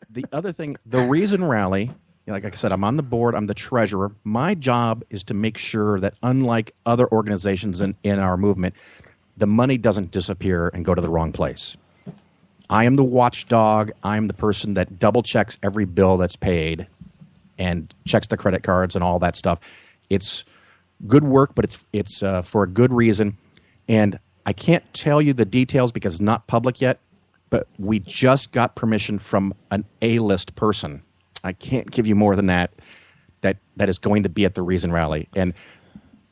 F: The other thing, the Reason Rally, like I said, I'm on the board. I'm the treasurer. My job is to make sure that, unlike other organizations in our movement, the money doesn't disappear and go to the wrong place. I am the watchdog. I am the person that double checks every bill that's paid and checks the credit cards and all that stuff. It's good work, but it's for a good reason. And I can't tell you the details because it's not public yet, but we just got permission from an A-list person. I can't give you more than that is going to be at the Reason Rally. And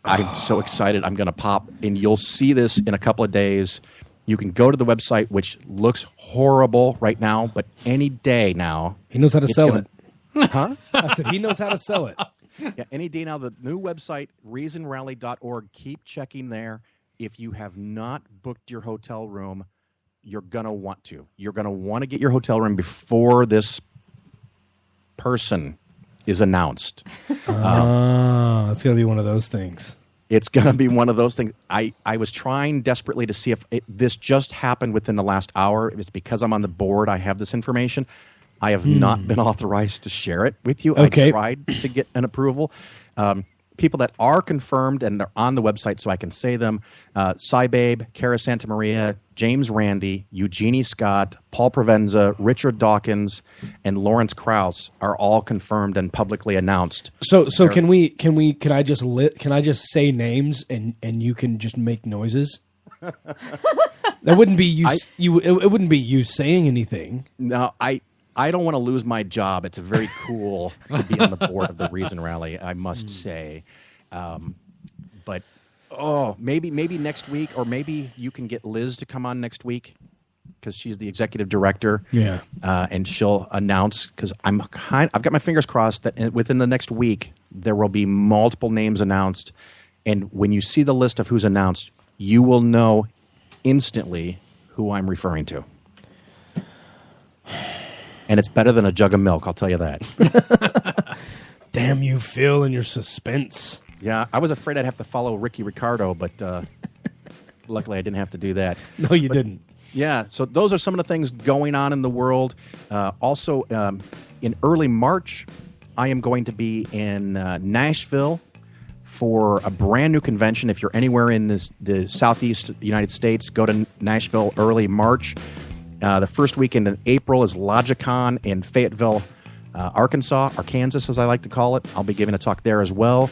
F: I'm so excited. I'm going to pop, and you'll see this in a couple of days. You can go to the website, which looks horrible right now, but any day now.
B: He knows how to sell it.
F: Huh?
B: I said he knows how to sell it.
F: Yeah, any day now. The new website, reasonrally.org. Keep checking there. If you have not booked your hotel room, you're going to want to. You're going to want to get your hotel room before this person is announced.
B: It's going to be one of those things.
F: It's going to be one of those things. I was trying desperately to see if this just happened within the last hour. If it's because I'm on the board, I have this information. I have not been authorized to share it with you.
B: Okay.
F: I tried to get an approval. People that are confirmed and they're on the website so I can say them, Cybabe, Cara Santa Maria, James Randi, Eugenie Scott, Paul Provenza, Richard Dawkins, and Lawrence Krauss are all confirmed and publicly announced.
B: So can I just say names and you can just make noises? That wouldn't be you. It wouldn't be you saying anything.
F: No, I don't want to lose my job. It's very cool to be on the board of the Reason Rally, I must say. But maybe next week, or maybe you can get Liz to come on next week because she's the executive director.
B: Yeah,
F: and she'll announce, because I've got my fingers crossed that within the next week there will be multiple names announced, and when you see the list of who's announced, you will know instantly who I'm referring to. and it's better than a jug of milk, I'll tell you that.
B: Damn you, Phil, and your suspense.
F: Yeah, I was afraid I'd have to follow Ricky Ricardo, but luckily I didn't have to do that.
B: No, you didn't.
F: Yeah, so those are some of the things going on in the world. Also, in early March, I am going to be in Nashville for a brand new convention. If you're anywhere in the southeast United States, go to Nashville early March. The first weekend in April is Logicon in Fayetteville, Arkansas, as I like to call it. I'll be giving a talk there as well.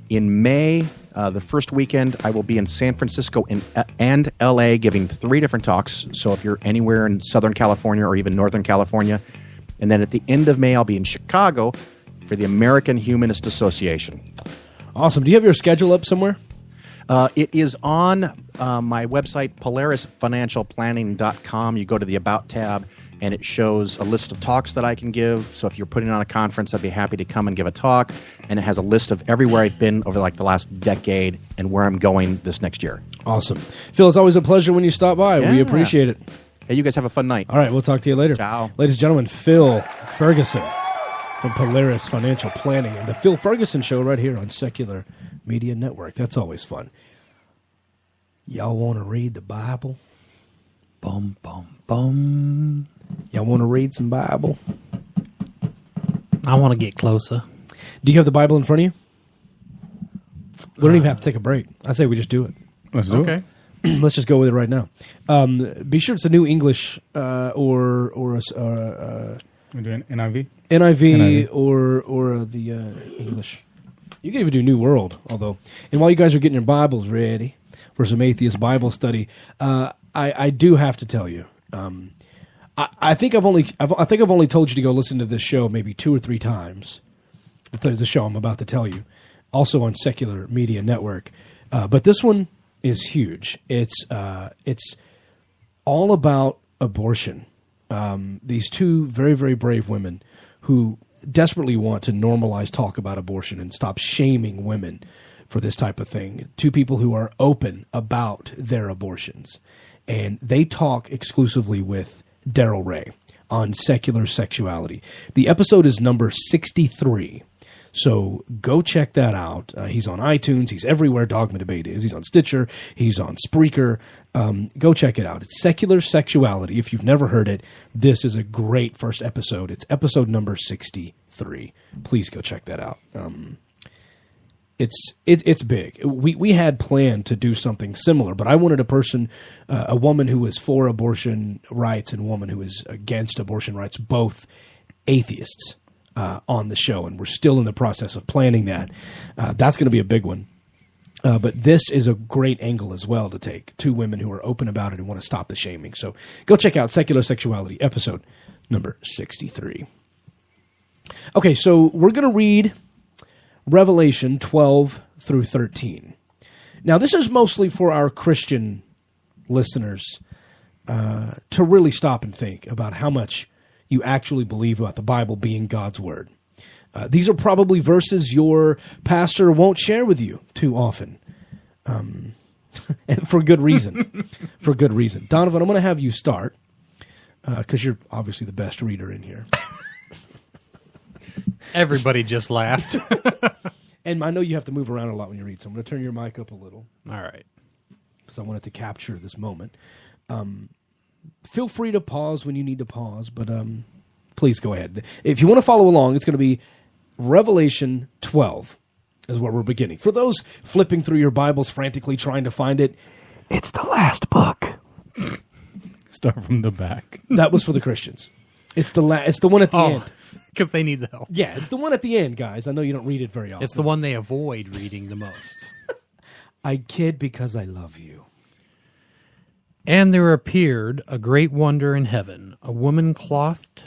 F: In May, the first weekend, I will be in San Francisco and LA giving 3 different talks. So if you're anywhere in Southern California or even Northern California. And then at the end of May, I'll be in Chicago for the American Humanist Association.
B: Awesome. Do you have your schedule up somewhere?
F: It is on my website, polarisfinancialplanning.com. You go to the About tab, and it shows a list of talks that I can give. So if you're putting on a conference, I'd be happy to come and give a talk. And it has a list of everywhere I've been over like the last decade and where I'm going this next year.
B: Awesome. Phil, it's always a pleasure when you stop by.
F: Yeah.
B: We appreciate it.
F: Hey, you guys have a fun night.
B: All right, we'll talk to you later.
F: Ciao.
B: Ladies and gentlemen, Phil Ferguson from Polaris Financial Planning and the Phil Ferguson Show right here on Secular Media Network. That's always fun. Y'all want to read the Bible?
F: Bum, bum, bum.
B: Y'all want to read some Bible?
D: I want to get closer.
B: Do you have the Bible in front of you? We don't even have to take a break. I say we just do it.
E: Let's do it.
B: Let's just go with it right now. Be sure it's a New English or
E: NIV?
B: NIV or the English. You can even do New World, although. And while you guys are getting your Bibles ready for some atheist Bible study, I do have to tell you, I think I've only told you to go listen to this show maybe 2 or 3 times. The show I'm about to tell you, also on Secular Media Network, but this one is huge. It's all about abortion. These 2 very, very brave women who desperately want to normalize talk about abortion and stop shaming women for this type of thing. 2 people who are open about their abortions. And they talk exclusively with Daryl Ray on secular sexuality. The episode is number 63. So go check that out. He's on iTunes. He's everywhere Dogma Debate is. He's on Stitcher. He's on Spreaker. Go check it out. It's Secular Sexuality. If you've never heard it, this is a great first episode. It's episode number 63. Please go check that out. It's big. We had planned to do something similar, but I wanted a woman who was for abortion rights and a woman who is against abortion rights, both atheists, on the show, and we're still in the process of planning that. That's going to be a big one. But this is a great angle as well to take. 2 women who are open about it and want to stop the shaming. So go check out Secular Sexuality, episode number 63. Okay, so we're going to read Revelation 12 through 13. Now, this is mostly for our Christian listeners to really stop and think about how much you actually believe about the Bible being God's Word. These are probably verses your pastor won't share with you too often. And for good reason. For good reason. Donovan, I'm going to have you start because you're obviously the best reader in here.
D: Everybody just laughed.
B: And I know you have to move around a lot when you read, so I'm going to turn your mic up a little.
D: All right.
B: Because I wanted to capture this moment. Feel free to pause when you need to pause, but please go ahead. If you want to follow along, it's going to be Revelation 12 is where we're beginning. For those flipping through your Bibles frantically trying to find it, it's the last book.
E: Start from the back.
B: That was for the Christians. It's the one at the end.
D: Because they need the help.
B: Yeah, it's the one at the end, guys. I know you don't read it very often.
D: It's the one they avoid reading the most.
B: I kid because I love you.
D: And there appeared a great wonder in heaven, a woman clothed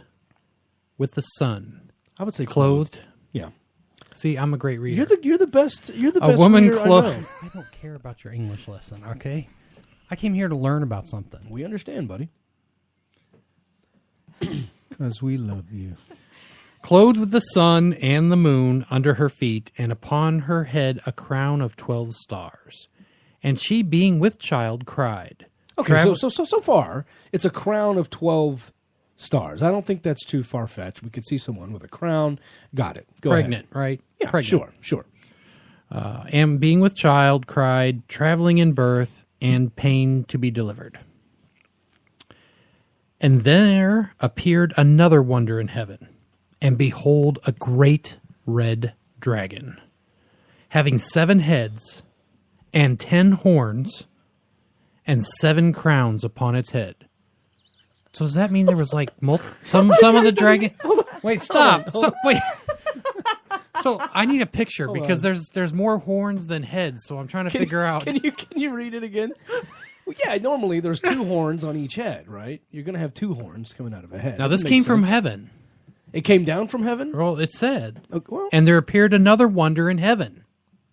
D: with the sun.
B: I would say
D: clothed.
B: Yeah.
D: See, I'm a great reader.
B: You're the best. You're the best.
D: A woman
B: reader
D: clothed. I don't care about your English lesson, okay? I came here to learn about something.
B: We understand, buddy.
E: Because we love you.
D: Clothed with the sun and the moon under her feet, and upon her head a crown of 12 stars. And she, being with child, cried.
B: Okay, so far, it's a crown of 12 stars. I don't think that's too far-fetched. We could see someone with a crown. Got it. Go
D: Pregnant,
B: ahead.
D: right?
B: Yeah,
D: Pregnant.
B: sure.
D: And being with child, cried, traveling in birth, and pain to be delivered. And there appeared another wonder in heaven, and behold, a great red dragon, having 7 heads and 10 horns and 7 crowns upon its head. So does that mean there was like some of the dragon? Wait, stop. Wait. So I need a picture because there's more horns than heads. So I'm trying to figure out.
B: Can you read it again? Well, yeah, normally there's 2 horns on each head, right? You're going to have 2 horns coming out of a head.
D: Now this came from heaven.
B: It came down from heaven?
D: Well, it said.
B: Okay, well.
D: And there appeared another wonder in heaven.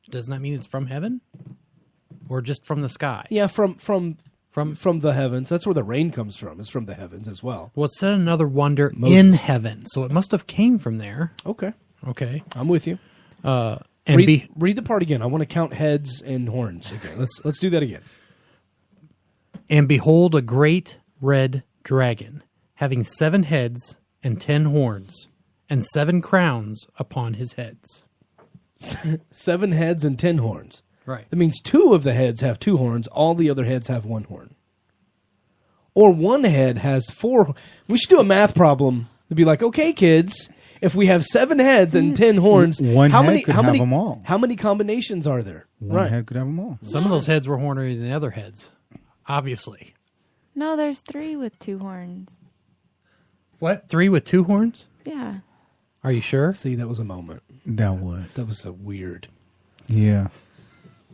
D: Doesn't that mean it's from heaven? Or just from the sky?
B: Yeah, from the heavens. That's where the rain comes from. It's from the heavens as well.
D: Well, it said another wonder in heaven. So it must have came from there.
B: Okay.
D: I'm
B: with you.
D: And
B: read the part again. I want to count heads and horns again. Let's do that again.
D: And behold, a great red dragon, having 7 heads and 10 horns, and 7 crowns upon his heads.
B: 7 heads and 10 horns.
D: Right.
B: That means 2 of the heads have 2 horns. All the other heads have 1 horn. Or 1 head has 4. We should do a math problem. It'd be like, okay, kids, if we have 7 heads and 10 horns, how many
E: them all.
B: How many combinations are there?
E: One head could have them all.
D: Some of those heads were hornier than the other heads, obviously.
C: No, there's 3 with 2 horns.
D: What? 3 with 2 horns?
C: Yeah.
D: Are you sure?
B: See, that was a moment.
E: That was
B: so weird.
E: Yeah.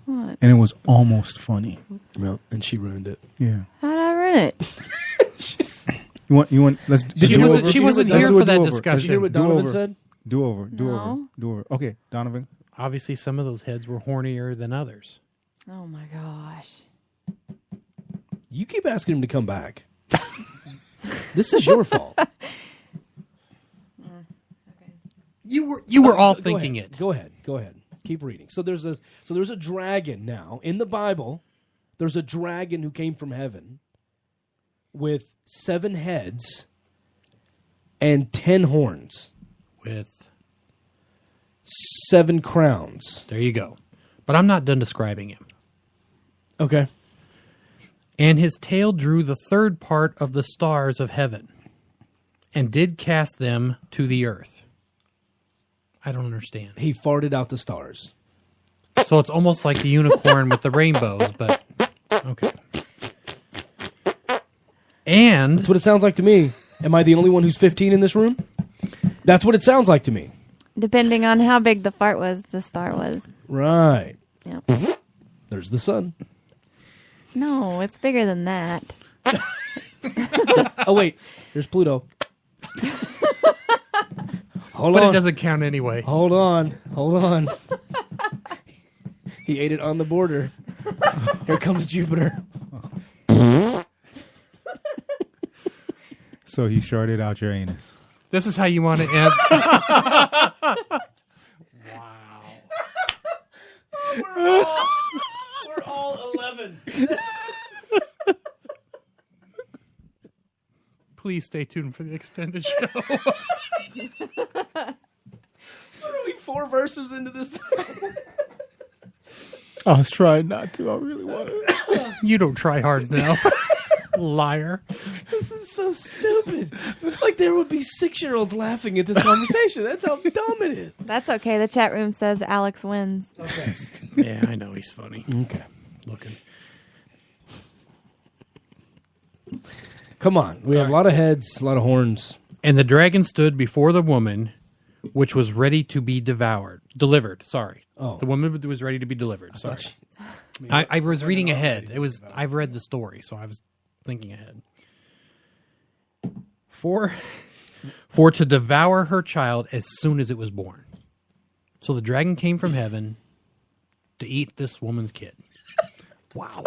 C: What?
E: And it was almost funny.
B: No, and she ruined it.
E: Yeah.
C: How'd I ruin it?
E: You want? Let's.
D: She wasn't here for that discussion.
B: Did you hear what Donovan said?
E: Do over.
C: No.
E: Okay, Donovan.
D: Obviously, some of those heads were hornier than others.
C: Oh my gosh.
B: You keep asking him to come back. This is your fault.
D: You were all thinking it.
B: Go ahead. Keep reading. So there's a dragon now in the Bible. There's a dragon who came from heaven with 7 heads and 10 horns.
D: With
B: 7 crowns.
D: There you go. But I'm not done describing him.
B: Okay.
D: And his tail drew the 3rd part of the stars of heaven, and did cast them to the earth. I don't understand.
B: He farted out the stars.
D: So it's almost like the unicorn with the rainbows, but okay. And
B: that's what it sounds like to me. Am I the only one who's 15 in this room? That's what it sounds like to me.
C: Depending on how big the fart was, the star was.
B: Right.
C: Yeah.
B: There's the sun.
C: No, it's bigger than that.
B: Oh, wait. There's Pluto.
D: But it doesn't count anyway.
B: Hold on. He ate it on the border. Here comes Jupiter.
E: So he shorted out your anus.
D: This is how you want to end.
B: Wow. We're all 11.
D: Please stay tuned for the extended show.
B: What are we, 4 verses into this?
E: I was trying not to. I really wanted.
D: You don't try hard enough. Liar.
B: This is so stupid. Like there would be 6-year-olds laughing at this conversation. That's how dumb it is.
C: That's okay. The chat room says Alex wins.
B: Okay.
D: Yeah, I know he's funny.
B: Okay.
D: Looking.
B: Come on. We have a lot of heads, a lot of horns.
D: And the dragon stood before the woman, which was ready to be delivered. Sorry.
B: Oh.
D: The woman was ready to be delivered. Sorry. I was reading ahead. I've read the story, so I was thinking ahead. For to devour her child as soon as it was born. So the dragon came from heaven to eat this woman's kid. Wow.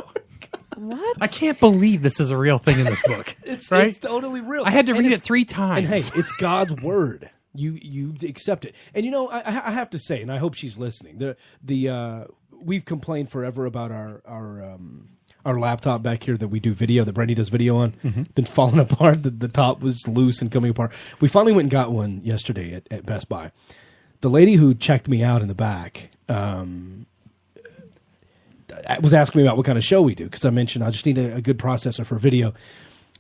C: What?
D: I can't believe this is a real thing in this book.
B: It's
D: right?
B: totally real.
D: I had to read it 3 times.
B: And hey, it's God's word. You accept it. And you know, I have to say, and I hope she's listening. We've complained forever about our laptop back here that we do video, that Brandy does video on, been falling apart. The top was loose and coming apart. We finally went and got one yesterday at Best Buy. The lady who checked me out in the back was asking me about what kind of show we do, because I mentioned I just need a good processor for video.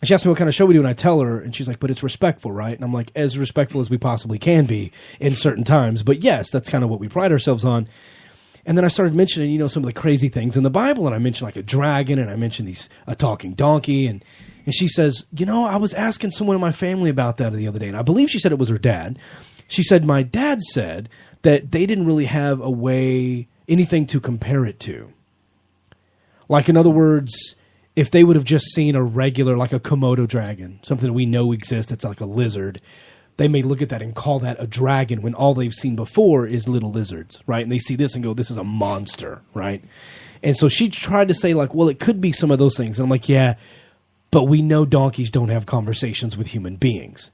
B: And she asked me what kind of show we do, and I tell her, and she's like, but it's respectful, right? And I'm like, as respectful as we possibly can be in certain times. But yes, that's kind of what we pride ourselves on. And then I started mentioning, some of the crazy things in the Bible, and I mentioned like a dragon, and I mentioned a talking donkey, and she says, I was asking someone in my family about that the other day, and I believe she said it was her dad. She said, my dad said that they didn't really have anything to compare it to. Like, in other words, if they would have just seen a regular, like a Komodo dragon, something that we know exists, that's like a lizard, they may look at that and call that a dragon when all they've seen before is little lizards, right? And they see this and go, this is a monster, right? And so she tried to say, like, well, it could be some of those things. And I'm like, yeah, but we know donkeys don't have conversations with human beings.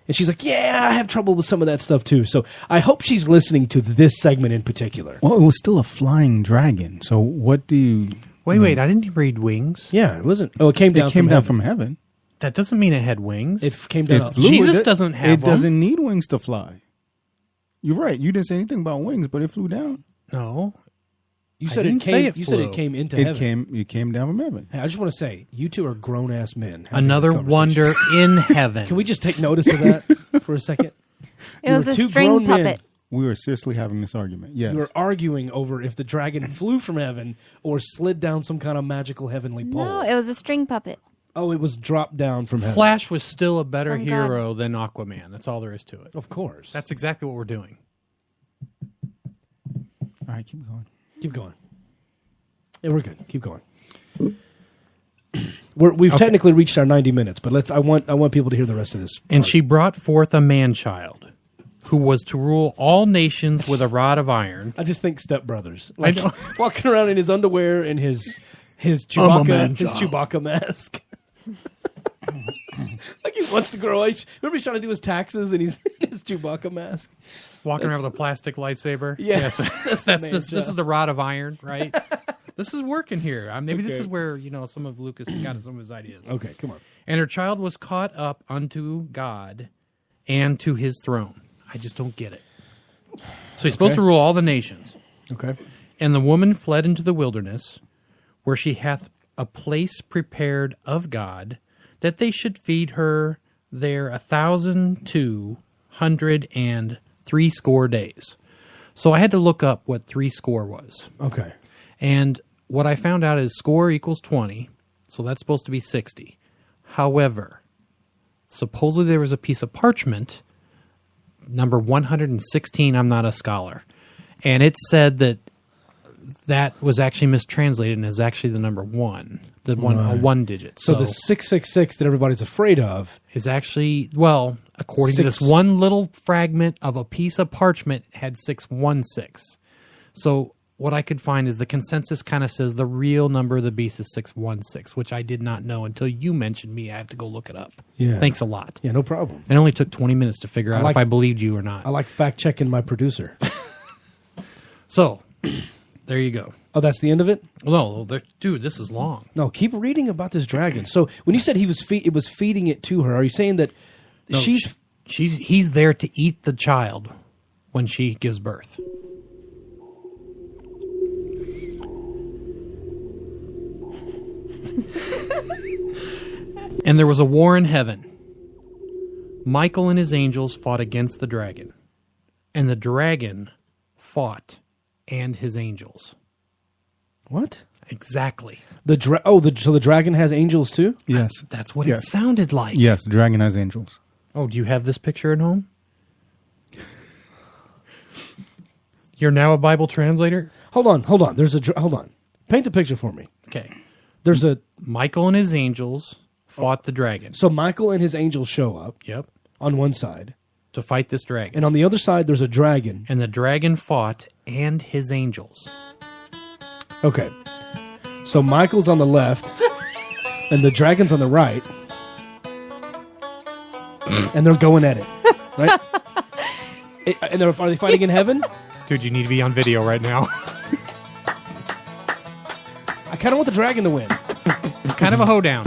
B: And she's like, yeah, I have trouble with some of that stuff too. So I hope she's listening to this segment in particular.
E: Well, it was still a flying dragon. So what do you...
D: Wait, I didn't read wings.
B: Yeah, it wasn't... Oh, it came down
E: from heaven.
D: That doesn't mean it had wings.
B: It came down...
D: Jesus doesn't have
E: It
D: them.
E: doesn't need wings to fly. You're right. You didn't say anything about wings, but it flew down.
D: No.
B: You said it came. You said it came into heaven.
E: It came down from heaven.
B: Hey, I just want to say, you two are grown ass men.
D: Another wonder in heaven.
B: Can we just take notice of that for a second?
C: It was a string puppet.
E: We were seriously having this argument. Yes,
B: we were arguing over if the dragon flew from heaven or slid down some kind of magical heavenly pole.
C: No, it was a string puppet.
B: Oh, it was dropped down from heaven.
D: Flash was still a better hero than Aquaman. That's all there is to it.
B: Of course.
D: That's exactly what we're doing.
E: All right, keep going.
B: Keep going. Yeah, we're good. Keep going. We've technically reached our 90 minutes, but I want people to hear the rest of this.
D: And she brought forth a man-child who was to rule all nations with a rod of iron.
B: I just think Step Brothers. Like, walking around in his underwear and his Chewbacca mask. Like he wants to grow. Remember he's trying to do his taxes and he's in his Chewbacca mask.
D: Walking around with a plastic lightsaber.
B: Yes.
D: This is the rod of iron, right? This is working here. Maybe this is where, some of Lucas got some of his ideas.
B: Okay, come on.
D: And her child was caught up unto God and to his throne. I just don't get it. So he's supposed to rule all the nations.
B: Okay.
D: And the woman fled into the wilderness, where she hath a place prepared of God, that they should feed her there 1,260 days. So I had to look up what 60 was.
B: Okay.
D: And what I found out is score equals 20, so that's supposed to be 60. However, supposedly there was a piece of parchment, number 116, I'm not a scholar, and it said that was actually mistranslated and is actually the number 1, a 1 digit.
B: So the 666 that everybody's afraid of
D: is actually, according to this one little fragment of a piece of parchment, had 616. So what I could find is the consensus kind of says the real number of the beast is 616, which I did not know until you mentioned me. I have to go look it up.
B: Yeah.
D: Thanks a lot.
B: Yeah, no problem.
D: It only took 20 minutes to figure out if I believed you or not.
B: I like fact-checking my producer.
D: So, there you go.
B: Oh, that's the end of it?
D: No, dude, this is long.
B: No, keep reading about this dragon. So, when you said it was feeding it to her, are you saying that
D: he's there to eat the child when she gives birth? And there was a war in heaven. Michael and his angels fought against the dragon, and the dragon fought and his angels.
B: What?
D: Exactly.
B: So the dragon has angels too?
E: Yes.
D: That's what it sounded like.
E: Yes, the dragon has angels.
D: Oh, do you have this picture at home? You're now a Bible translator?
B: Hold on. Hold on. Paint the picture for me.
D: Okay.
B: There's
D: Michael and his angels fought the dragon.
B: So Michael and his angels show up.
D: Yep.
B: On one side.
D: To fight this dragon.
B: And on the other side, there's a dragon.
D: And the dragon fought and his angels.
B: Okay. So Michael's on the left, and the dragon's on the right, and they're going at it, right? And are they fighting in heaven?
D: Dude, you need to be on video right now.
B: I kind of want the dragon to win.
D: It's kind of a hoedown.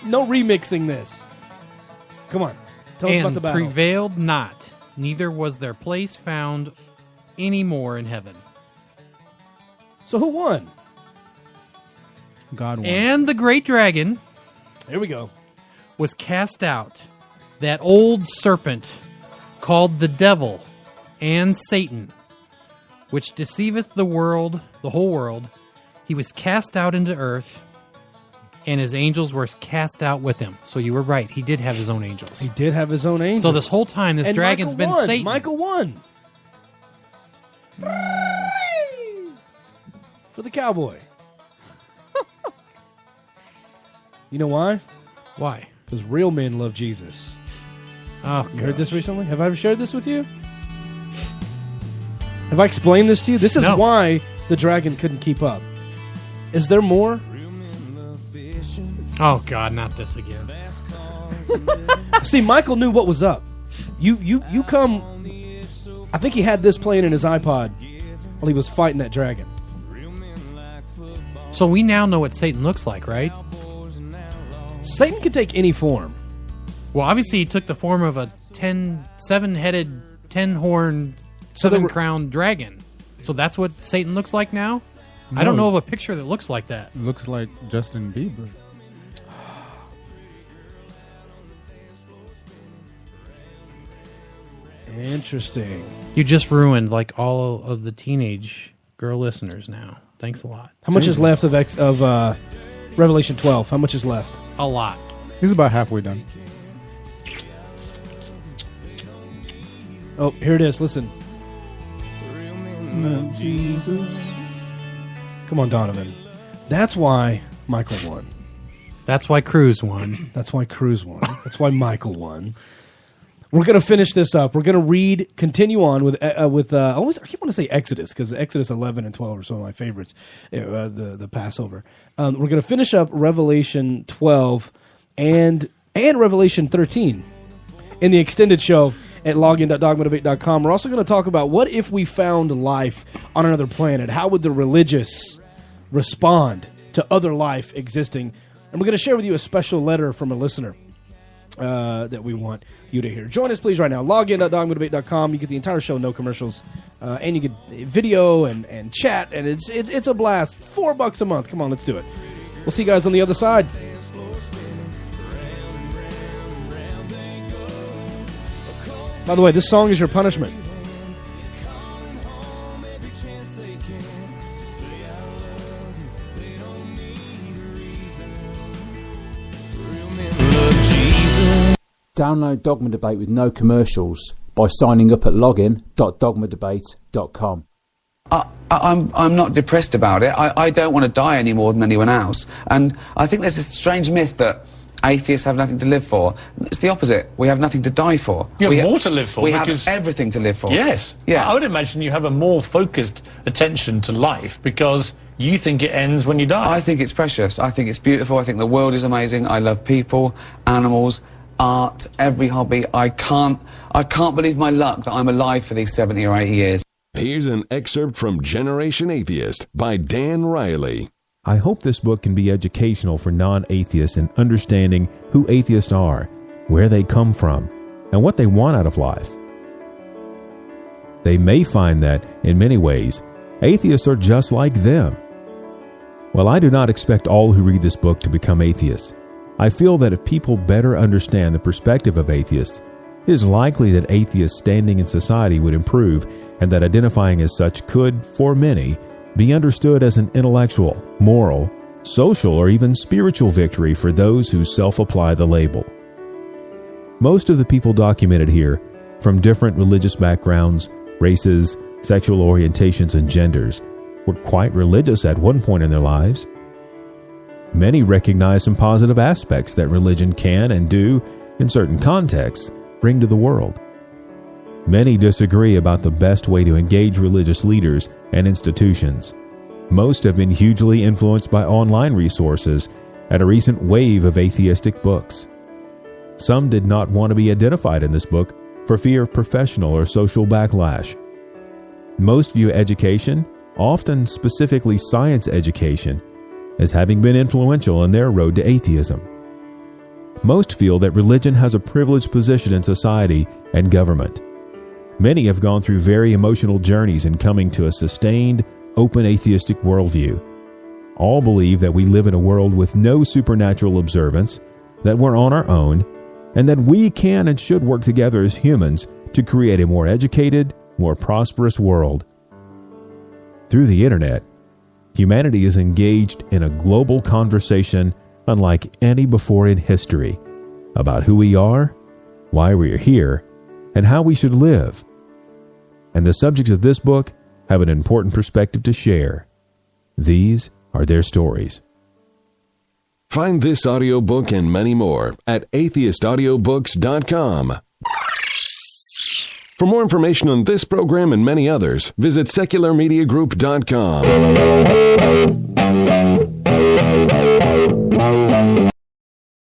B: No remixing this. Come on. Tell us about the battle.
D: Prevailed not, neither was their place found any more in heaven.
B: So who won?
E: God won.
D: And the great dragon,
B: here we go,
D: was cast out, that old serpent called the devil and Satan, which deceiveth the world, the whole world. He was cast out into earth, and his angels were cast out with him. So you were right. He did have his own angels.
B: He did have his own angels.
D: So this whole time, this dragon's been Satan.
B: Michael won. For the cowboy. You know why?
D: Why?
B: Because real men love Jesus.
D: Oh,
B: you heard this recently? Have I ever shared this with you? Have I explained this to you? This is why the dragon couldn't keep up. Is there more?
D: Oh, God, not this again.
B: See, Michael knew what was up. You come... I think he had this playing in his iPod while he was fighting that dragon.
D: So we now know what Satan looks like, right?
B: Satan can take any form.
D: Well, obviously he took the form of a 7-headed, 10-horned, 7-crowned dragon. So that's what Satan looks like now? No. I don't know of a picture that looks like that.
E: Looks like Justin Bieber.
B: Interesting.
D: You just ruined like all of the teenage girl listeners now. Thanks a lot.
B: How much is left of Revelation 12? How much is left?
D: A lot.
E: He's about halfway done.
B: Oh, here it is. Listen.
E: No, Jesus.
B: Come on, Donovan. That's why Michael won.
D: That's why Cruz won.
B: That's why Cruz won. That's why Michael won. We're going to finish this up. We're going to continue on with I keep want to say Exodus, because Exodus 11 and 12 are some of my favorites, the Passover. We're going to finish up Revelation 12 and Revelation 13 in the extended show at login.dogmadebate.com. We're also going to talk about what if we found life on another planet? How would the religious respond to other life existing? And we're going to share with you a special letter from a listener that we want you to hear. Join us, please, right now. Log in at dogmadebate.com. You get the entire show, no commercials, and you get video and chat, and it's a blast. $4 a month. Come on, let's do it. We'll see you guys on the other side. By the way, this song is your punishment.
P: Download Dogma Debate with no commercials by signing up at login.dogmadebate.com.
G: I'm not depressed about it. I don't want to die any more than anyone else. And I think there's this strange myth that atheists have nothing to live for. It's the opposite. We have nothing to die for.
H: You have more to live for.
G: We have everything to live for.
H: Yes.
G: Yeah.
H: I would imagine you have a more focused attention to life because you think it ends when you die.
G: I think it's precious. I think it's beautiful. I think the world is amazing. I love people, animals, art, every hobby. I can't believe my luck that I'm alive for these 70 or 80 years.
A: Here's an excerpt from Generation Atheist by Dan Riley.
I: I hope this book can be educational for non-atheists in understanding who atheists are, where they come from, and what they want out of life. They may find that, in many ways, atheists are just like them. While I do not expect all who read this book to become atheists, I feel that if people better understand the perspective of atheists, it is likely that atheists' standing in society would improve, and that identifying as such could, for many, be understood as an intellectual, moral, social, or even spiritual victory for those who self-apply the label. Most of the people documented here, from different religious backgrounds, races, sexual orientations, and genders, were quite religious at one point in their lives. Many recognize some positive aspects that religion can and do, in certain contexts, bring to the world. Many disagree about the best way to engage religious leaders and institutions. Most have been hugely influenced by online resources and a recent wave of atheistic books. Some did not want to be identified in this book for fear of professional or social backlash. Most view education, often specifically science education, as having been influential in their road to atheism. Most feel that religion has a privileged position in society and government. Many have gone through very emotional journeys in coming to a sustained, open atheistic worldview. All believe that we live in a world with no supernatural observance, that we're on our own, and that we can and should work together as humans to create a more educated, more prosperous world. Through the internet, humanity is engaged in a global conversation unlike any before in history about who we are, why we are here, and how we should live. And the subjects of this book have an important perspective to share. These are their stories.
A: Find this audiobook and many more at atheistaudiobooks.com. For more information on this program and many others, visit secularmediagroup.com.